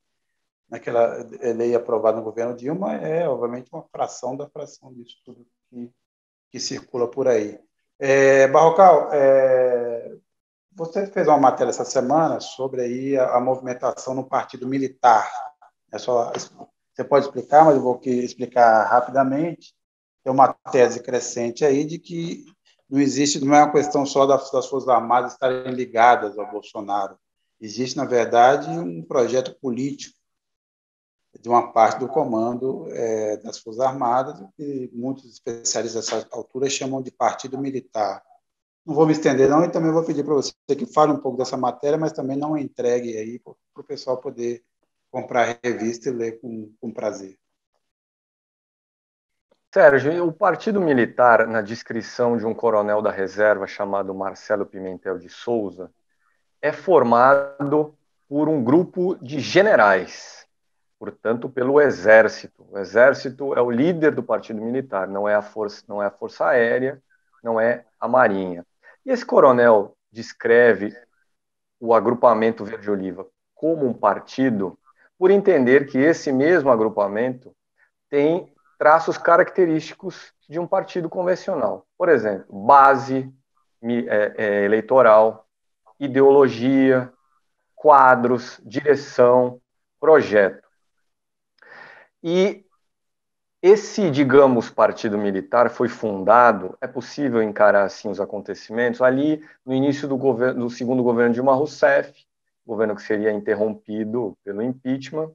aprovada no governo Dilma obviamente, uma fração da fração disso tudo que circula por aí. Barrocal, você fez uma matéria essa semana sobre aí a movimentação no partido militar. Você pode explicar, mas eu vou explicar rapidamente. Tem uma tese crescente aí de que não é uma questão só das Forças Armadas estarem ligadas ao Bolsonaro. Existe, na verdade, um projeto político de uma parte do comando das Forças Armadas, que muitos especialistas dessa altura chamam de partido militar. Não vou me estender, não, e também vou pedir para você que fale um pouco dessa matéria, mas também não entregue aí para o pessoal poder comprar a revista e ler com prazer. Sérgio, o Partido Militar, na descrição de um coronel da reserva chamado Marcelo Pimentel de Souza, é formado por um grupo de generais, portanto, pelo Exército. O Exército é o líder do Partido Militar, não é a Força Aérea, não é a Marinha. E esse coronel descreve o agrupamento Verde-Oliva como um partido, por entender que esse mesmo agrupamento tem traços característicos de um partido convencional. Por exemplo, base eleitoral, ideologia, quadros, direção, projeto. E esse, digamos, partido militar foi fundado, é possível encarar assim os acontecimentos, ali no início do segundo governo de Dilma Rousseff, governo que seria interrompido pelo impeachment,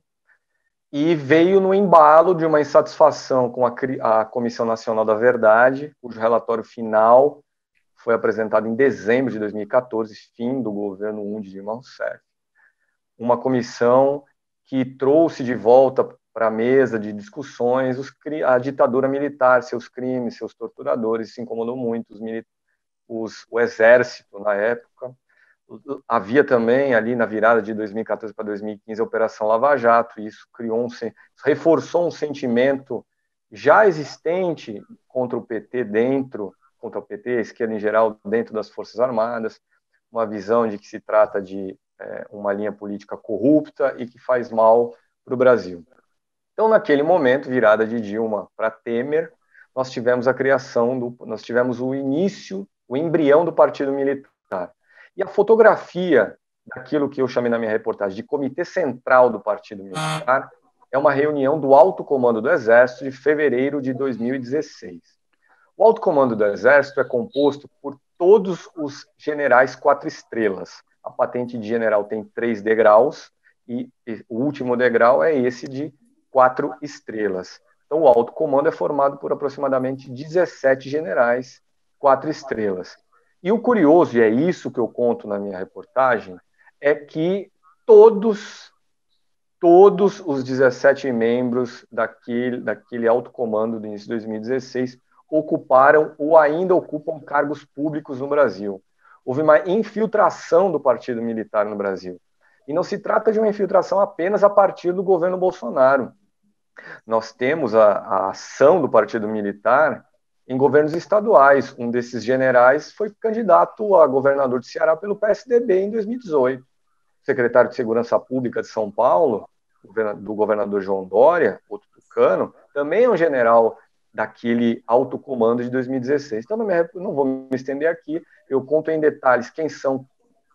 e veio no embalo de uma insatisfação com a Comissão Nacional da Verdade, cujo relatório final foi apresentado em dezembro de 2014, fim do governo 1 de Dilma Rousseff. Uma comissão que trouxe de volta para a mesa de discussões a ditadura militar, seus crimes, seus torturadores, se incomodou muito o Exército na época. Havia também ali na virada de 2014 para 2015 a Operação Lava Jato, e isso reforçou um sentimento já existente contra o PT contra o PT, a esquerda em geral, dentro das Forças Armadas, uma visão de que se trata de uma linha política corrupta e que faz mal para o Brasil. Então, naquele momento, virada de Dilma para Temer, nós tivemos o início, o embrião do Partido Militar. E a fotografia daquilo que eu chamei na minha reportagem de Comitê Central do Partido Militar é uma reunião do Alto Comando do Exército de fevereiro de 2016. O Alto Comando do Exército é composto por todos os generais 4 estrelas. A patente de general tem 3 degraus e o último degrau é esse de 4 estrelas. Então, o alto comando é formado por aproximadamente 17 generais, 4 estrelas. E o curioso, e é isso que eu conto na minha reportagem, é que todos os 17 membros daquele alto comando do início de 2016 ocuparam ou ainda ocupam cargos públicos no Brasil. Houve uma infiltração do Partido Militar no Brasil. E não se trata de uma infiltração apenas a partir do governo Bolsonaro. Nós temos a ação do Partido Militar em governos estaduais. Um desses generais foi candidato a governador de Ceará pelo PSDB em 2018. O secretário de Segurança Pública de São Paulo, do governador João Dória, outro tucano, também é um general daquele alto comando de 2016. Então, não vou me estender aqui, eu conto em detalhes quem são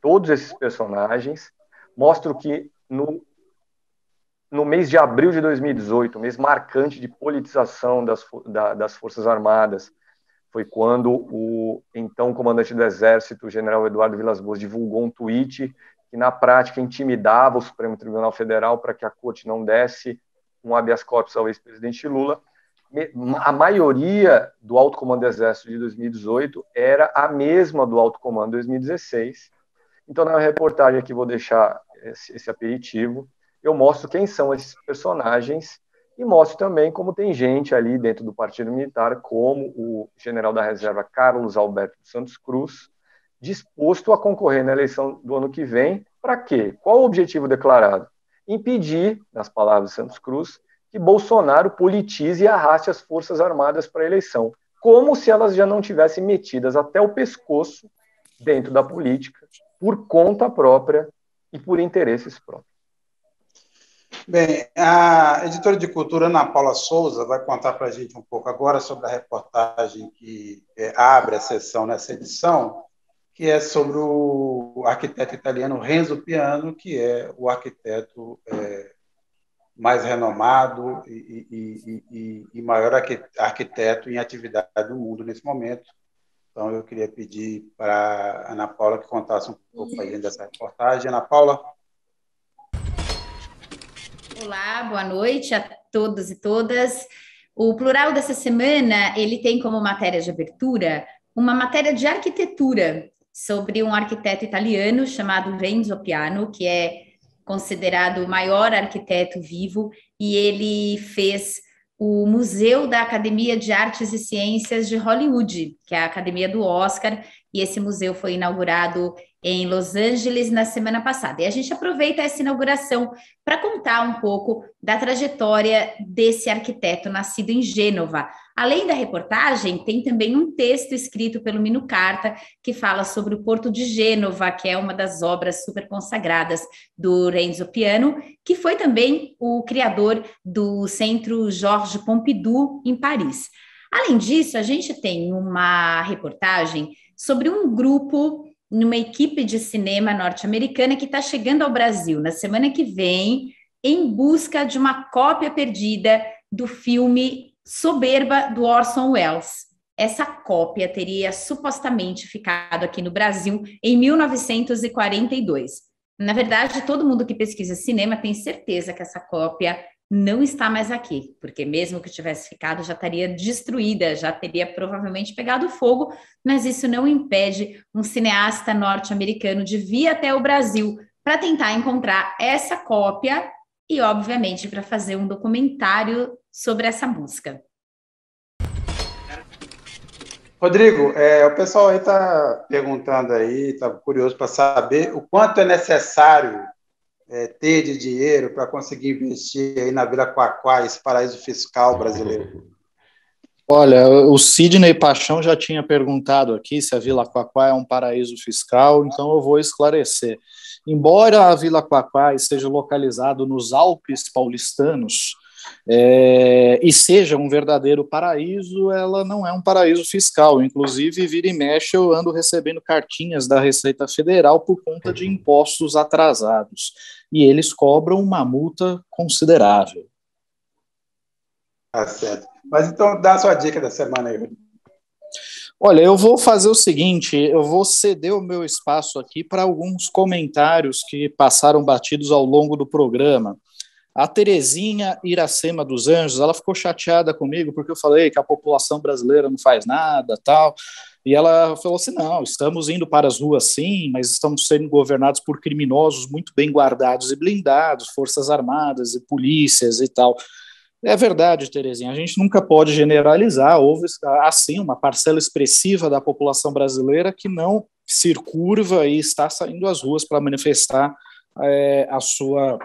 todos esses personagens, mostro que no mês de abril de 2018, mês marcante de politização das Forças Armadas, foi quando o então comandante do Exército, o general Eduardo Vilas Boas, divulgou um tweet que, na prática, intimidava o Supremo Tribunal Federal para que a Corte não desse um habeas corpus ao ex-presidente Lula. A maioria do alto comando do Exército de 2018 era a mesma do alto comando de 2016. Então, na reportagem aqui, vou deixar esse aperitivo, eu mostro quem são esses personagens e mostre também como tem gente ali dentro do Partido Militar, como o general da reserva Carlos Alberto Santos Cruz, disposto a concorrer na eleição do ano que vem. Para quê? Qual o objetivo declarado? Impedir, nas palavras de Santos Cruz, que Bolsonaro politize e arraste as Forças Armadas para a eleição, como se elas já não tivessem metidas até o pescoço dentro da política, por conta própria e por interesses próprios. Bem, a editora de cultura Ana Paula Souza vai contar para a gente um pouco agora sobre a reportagem que abre a sessão nessa edição, que é sobre o arquiteto italiano Renzo Piano, que é o arquiteto mais renomado e maior arquiteto em atividade do mundo nesse momento. Então, eu queria pedir para a Ana Paula que contasse um pouco aí dessa reportagem. Ana Paula? Olá, boa noite a todos e todas. O Plural dessa semana, ele tem como matéria de abertura uma matéria de arquitetura sobre um arquiteto italiano chamado Renzo Piano, que é considerado o maior arquiteto vivo, e ele fez o Museu da Academia de Artes e Ciências de Hollywood, que é a academia do Oscar, e esse museu foi inaugurado em Los Angeles na semana passada. E a gente aproveita essa inauguração para contar um pouco da trajetória desse arquiteto nascido em Gênova. Além da reportagem, tem também um texto escrito pelo Mino Carta que fala sobre o Porto de Gênova, que é uma das obras super consagradas do Renzo Piano, que foi também o criador do Centro Georges Pompidou em Paris. Além disso, a gente tem uma reportagem sobre um grupo numa equipe de cinema norte-americana que está chegando ao Brasil na semana que vem em busca de uma cópia perdida do filme Soberba, do Orson Welles. Essa cópia teria supostamente ficado aqui no Brasil em 1942. Na verdade, todo mundo que pesquisa cinema tem certeza que essa cópia não está mais aqui, porque mesmo que tivesse ficado, já estaria destruída, já teria provavelmente pegado fogo, mas isso não impede um cineasta norte-americano de vir até o Brasil para tentar encontrar essa cópia e, obviamente, para fazer um documentário sobre essa busca. Rodrigo, o pessoal aí está perguntando aí, está curioso para saber o quanto é necessário ter de dinheiro para conseguir investir aí na Vila Quaquá, esse paraíso fiscal brasileiro. Olha, o Sidney Paixão já tinha perguntado aqui se a Vila Quaquá é um paraíso fiscal, então eu vou esclarecer. Embora a Vila Quaquá esteja localizado nos Alpes paulistanos, e seja um verdadeiro paraíso, ela não é um paraíso fiscal. Inclusive, vira e mexe, eu ando recebendo cartinhas da Receita Federal por conta de impostos atrasados. E eles cobram uma multa considerável. Tá certo. Mas então, dá a sua dica da semana aí. Olha, eu vou fazer o seguinte, eu vou ceder o meu espaço aqui para alguns comentários que passaram batidos ao longo do programa. A Terezinha Iracema dos Anjos, ela ficou chateada comigo porque eu falei que a população brasileira não faz nada, tal, e ela falou assim, não, estamos indo para as ruas sim, mas estamos sendo governados por criminosos muito bem guardados e blindados, forças armadas e polícias e tal. É verdade, Terezinha, a gente nunca pode generalizar, houve, assim, uma parcela expressiva da população brasileira que não se curva e está saindo às ruas para manifestar a sua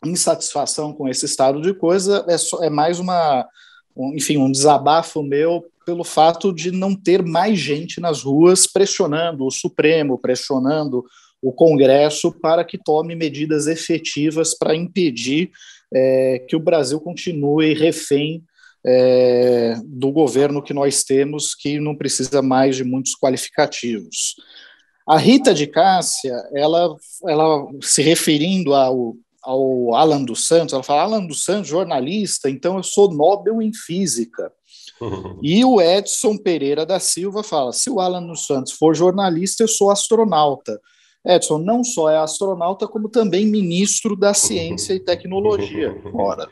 insatisfação com esse estado de coisa. É mais um desabafo meu pelo fato de não ter mais gente nas ruas pressionando o Supremo, pressionando o Congresso para que tome medidas efetivas para impedir que o Brasil continue refém do governo que nós temos, que não precisa mais de muitos qualificativos. A Rita de Cássia, ela se referindo ao Alan dos Santos, ela fala, Alan dos Santos, jornalista, então eu sou Nobel em Física. E o Edson Pereira da Silva fala, se o Alan dos Santos for jornalista, eu sou astronauta. Edson não só é astronauta, como também ministro da Ciência e Tecnologia. Ora.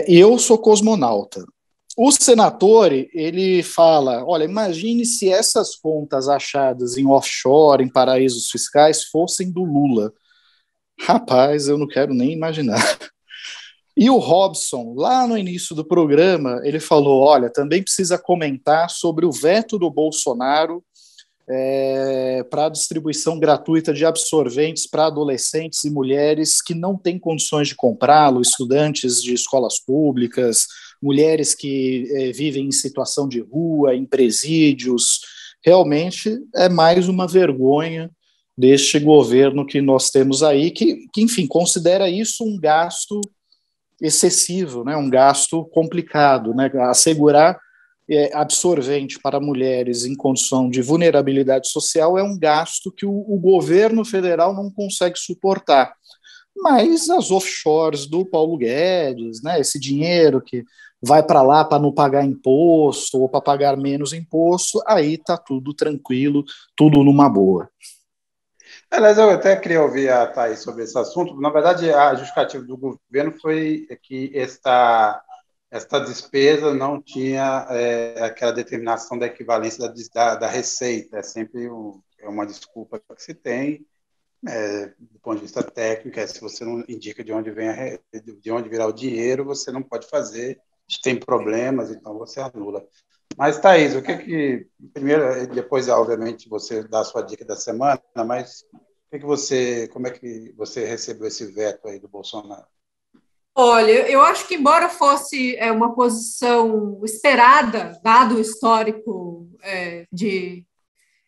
Eu sou cosmonauta. O Senatore, ele fala, olha, imagine se essas contas achadas em offshore, em paraísos fiscais, fossem do Lula. Rapaz, eu não quero nem imaginar. E o Robson, lá no início do programa, ele falou, olha, também precisa comentar sobre o veto do Bolsonaro para a distribuição gratuita de absorventes para adolescentes e mulheres que não têm condições de comprá-lo, estudantes de escolas públicas, mulheres que vivem em situação de rua, em presídios. Realmente é mais uma vergonha deste governo que nós temos aí, que enfim, considera isso um gasto excessivo, né, um gasto complicado, né, assegurar absorvente para mulheres em condição de vulnerabilidade social é um gasto que o governo federal não consegue suportar. Mas as offshores do Paulo Guedes, né, esse dinheiro que vai para lá para não pagar imposto ou para pagar menos imposto, aí está tudo tranquilo, tudo numa boa. Aliás, eu até queria ouvir a Thaís sobre esse assunto. Na verdade, a justificativa do governo foi que esta despesa não tinha aquela determinação da equivalência da receita. É sempre uma desculpa que se tem, do ponto de vista técnico. Se você não indica de onde virá o dinheiro, você não pode fazer. Se tem problemas, então você anula. Mas, Thaís, primeiro, depois, obviamente, você dá a sua dica da semana, mas como é que você recebeu esse veto aí do Bolsonaro? Olha, eu acho que, embora fosse uma posição esperada, dado o histórico de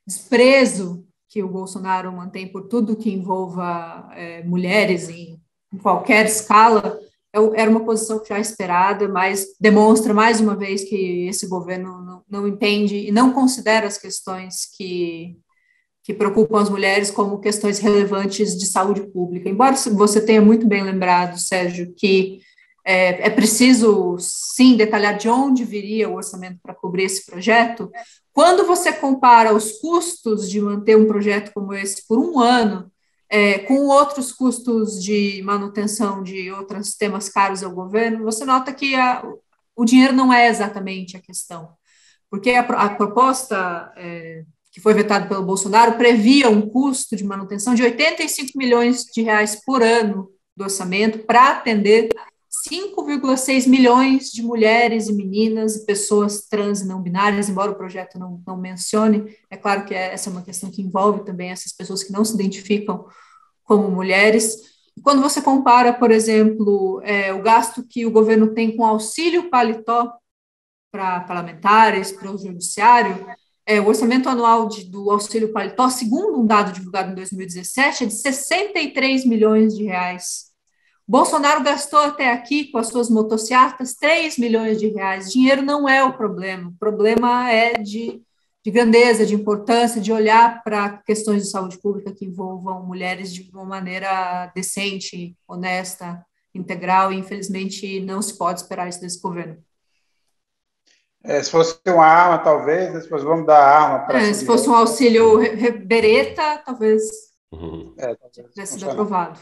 desprezo que o Bolsonaro mantém por tudo que envolva mulheres em qualquer escala, era uma posição já esperada, mas demonstra mais uma vez que esse governo não entende e não considera as questões que preocupam as mulheres como questões relevantes de saúde pública. Embora você tenha muito bem lembrado, Sérgio, que é preciso, sim, detalhar de onde viria o orçamento para cobrir esse projeto, quando você compara os custos de manter um projeto como esse por um ano, com outros custos de manutenção de outros temas caros ao governo, você nota que o dinheiro não é exatamente a questão. Porque a proposta que foi vetada pelo Bolsonaro previa um custo de manutenção de 85 milhões de reais por ano do orçamento para atender 5,6 milhões de mulheres e meninas e pessoas trans e não binárias, embora o projeto não mencione. É claro que essa é uma questão que envolve também essas pessoas que não se identificam como mulheres. Quando você compara, por exemplo, o gasto que o governo tem com auxílio paletó para parlamentares, para o judiciário, o orçamento anual do auxílio paletó, segundo um dado divulgado em 2017, é de 63 milhões de reais. Bolsonaro gastou até aqui, com as suas motocicletas, 3 milhões de reais. Dinheiro não é o problema é de grandeza, de importância, de olhar para questões de saúde pública que envolvam mulheres de uma maneira decente, honesta, integral, e infelizmente não se pode esperar isso desse governo. Se fosse uma arma, talvez, depois vamos dar arma para... Se fosse um auxílio bereta, talvez tivesse sido aprovado.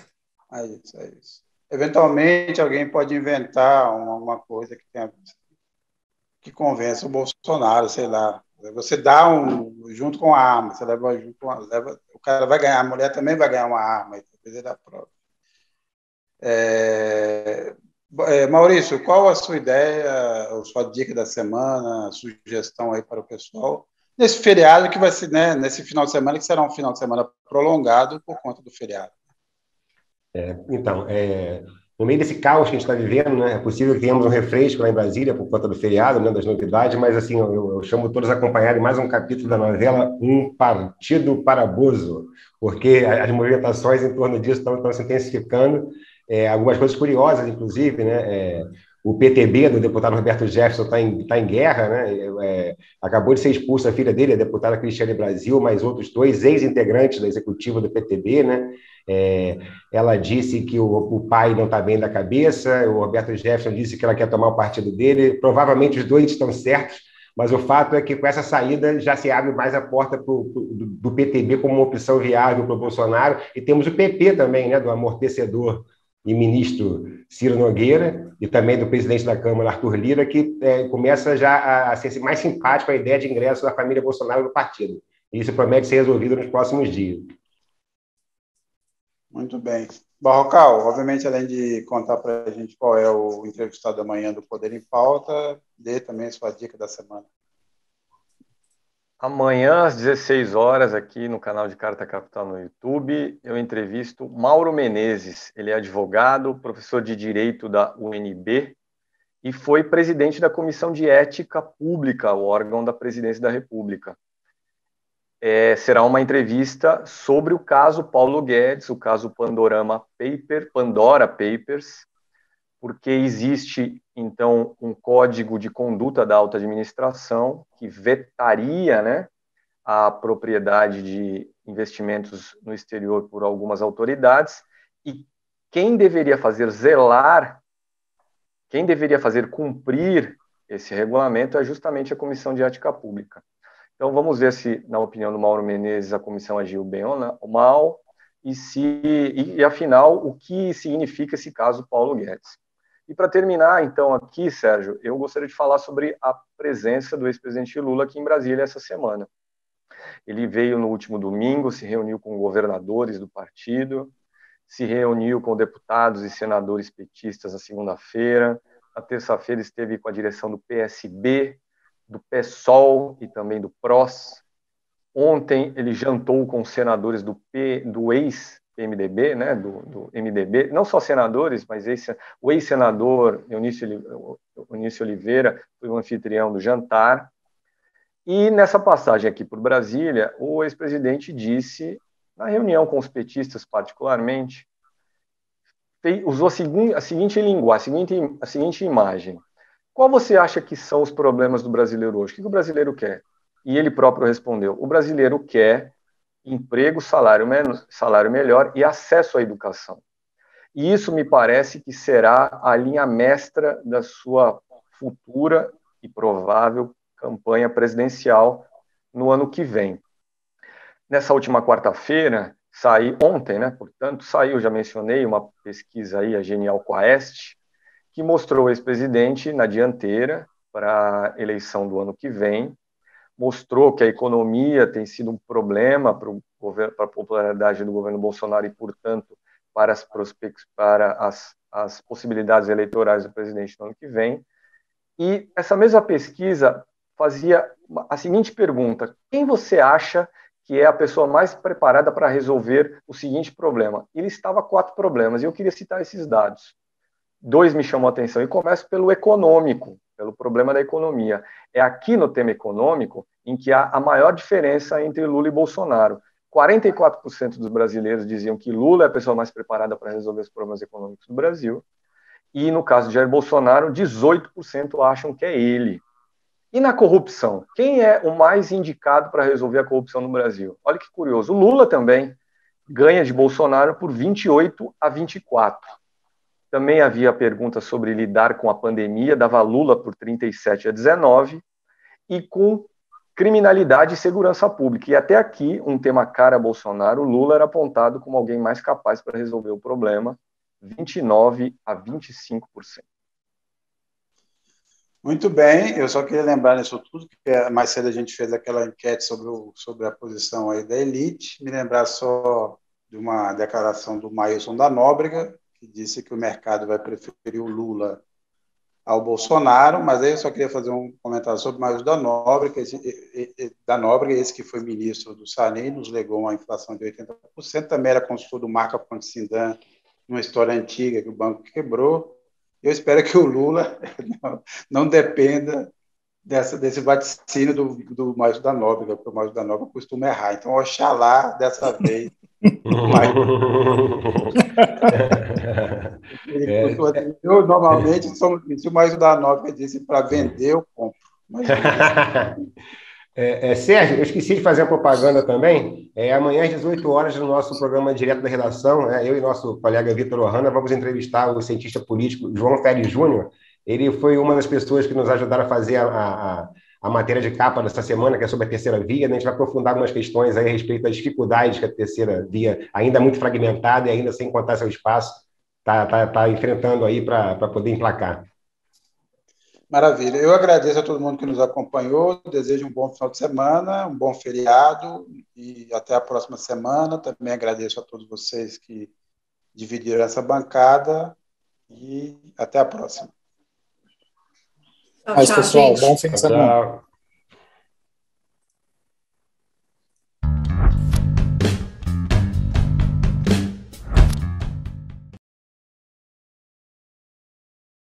É isso. Eventualmente, alguém pode inventar uma coisa que convença o Bolsonaro, sei lá. Você dá junto com a arma, você leva junto com o cara vai ganhar, a mulher também vai ganhar uma arma, e talvez ele aprove. Maurício, qual a sua ideia, a sua dica da semana, a sugestão aí para o pessoal, nesse feriado que vai ser, né, nesse final de semana, que será um final de semana prolongado por conta do feriado? No meio desse caos que a gente está vivendo, né, é possível que tenhamos um refresco lá em Brasília por conta do feriado, né, das novidades, mas assim, eu chamo todos a acompanharem mais um capítulo da novela Um Partido para Bozo, porque as movimentações em torno disso estão se intensificando. Algumas coisas curiosas, inclusive, né? O PTB do deputado Roberto Jefferson está em guerra, né? Acabou de ser expulsa a filha dele, a deputada Cristiane Brasil, mais outros dois ex-integrantes da executiva do PTB, né? Ela disse que o pai não está bem da cabeça, o Roberto Jefferson disse que ela quer tomar o partido dele. Provavelmente os dois estão certos, mas o fato é que com essa saída já se abre mais a porta do PTB como uma opção viável para o Bolsonaro, e temos o PP também, né? Do amortecedor e ministro Ciro Nogueira, e também do presidente da Câmara, Arthur Lira, que começa já a ser mais simpático a ideia de ingresso da família Bolsonaro no partido. E isso promete ser resolvido nos próximos dias. Muito bem. Barrocal, obviamente, além de contar para a gente qual é o entrevistado da manhã do Poder em Pauta, dê também a sua dica da semana. Amanhã, às 16 horas, aqui no canal de Carta Capital no YouTube, eu entrevisto Mauro Menezes. Ele é advogado, professor de Direito da UNB e foi presidente da Comissão de Ética Pública, o órgão da Presidência da República. Será uma entrevista sobre o caso Paulo Guedes, o caso Pandora Papers, porque existe, então, um código de conduta da alta administração que vetaria, né, a propriedade de investimentos no exterior por algumas autoridades, e quem deveria fazer cumprir esse regulamento é justamente a Comissão de Ética Pública. Então, vamos ver se, na opinião do Mauro Menezes, a comissão agiu bem ou mal, e afinal, o que significa esse caso Paulo Guedes. E para terminar, então, aqui, Sérgio, eu gostaria de falar sobre a presença do ex-presidente Lula aqui em Brasília essa semana. Ele veio no último domingo, se reuniu com governadores do partido, se reuniu com deputados e senadores petistas na segunda-feira, na terça-feira esteve com a direção do PSB, do PSOL e também do PROS. Ontem ele jantou com senadores do ex-MDB, né, do MDB, não só senadores, mas o ex-senador Eunício Oliveira foi o anfitrião do jantar. E nessa passagem aqui por Brasília, o ex-presidente disse, na reunião com os petistas particularmente, usou a seguinte linguagem, a seguinte imagem. Qual você acha que são os problemas do brasileiro hoje? O que o brasileiro quer? E ele próprio respondeu, o brasileiro quer emprego, salário melhor e acesso à educação. E isso me parece que será a linha mestra da sua futura e provável campanha presidencial no ano que vem. Nessa última quarta-feira, ontem, né, portanto, já mencionei uma pesquisa aí, a Genial Quaest, que mostrou o ex-presidente na dianteira para a eleição do ano que vem, mostrou que a economia tem sido um problema para a popularidade do governo Bolsonaro e, portanto, para as possibilidades eleitorais do presidente no ano que vem. E essa mesma pesquisa fazia a seguinte pergunta: quem você acha que é a pessoa mais preparada para resolver o seguinte problema? E listava 4 problemas, e eu queria citar esses dados. 2 me chamam a atenção, e começo pelo econômico, pelo problema da economia. É aqui no tema econômico em que há a maior diferença entre Lula e Bolsonaro. 44% dos brasileiros diziam que Lula é a pessoa mais preparada para resolver os problemas econômicos do Brasil, e no caso de Jair Bolsonaro, 18% acham que é ele. E na corrupção? Quem é o mais indicado para resolver a corrupção no Brasil? Olha que curioso, o Lula também ganha de Bolsonaro por 28-24. Também havia perguntas sobre lidar com a pandemia, dava Lula por 37-19, e com criminalidade e segurança pública. E até aqui, um tema cara a Bolsonaro, Lula era apontado como alguém mais capaz para resolver o problema, 29-25%. Muito bem, eu só queria lembrar nisso tudo, que mais cedo a gente fez aquela enquete sobre a posição aí da elite, me lembrar só de uma declaração do Maílson da Nóbrega, que disse que o mercado vai preferir o Lula ao Bolsonaro, mas aí eu só queria fazer um comentário sobre o Maílson da Nóbrega, esse que foi ministro do Sarney, nos legou uma inflação de 80%, também era consultor do Marca Ponte Sindan, numa história antiga que o banco quebrou. Eu espero que o Lula não dependa desse vaticínio do Maílson da Nóbrega, porque o Maílson da Nóbrega costuma errar. Então, oxalá dessa vez. Eu, normalmente, se o Maílson da Nóbrega disse para vender, eu compro. Mas... Sérgio, eu esqueci de fazer a propaganda também. Amanhã, às 18 horas, no nosso programa Direto da Redação, eu e nosso colega Vitor Ohana vamos entrevistar o cientista político João Félix Júnior. Ele foi uma das pessoas que nos ajudaram a fazer a matéria de capa dessa semana, que é sobre a terceira via. A gente vai aprofundar algumas questões aí a respeito das dificuldades que a terceira via, ainda muito fragmentada e ainda sem contar seu espaço, está enfrentando aí para poder emplacar. Maravilha. Eu agradeço a todo mundo que nos acompanhou, desejo um bom final de semana, um bom feriado e até a próxima semana. Também agradeço a todos vocês que dividiram essa bancada e até a próxima. Tchau, Mas, tchau, pessoal, gente. bom fim de semana. Tchau.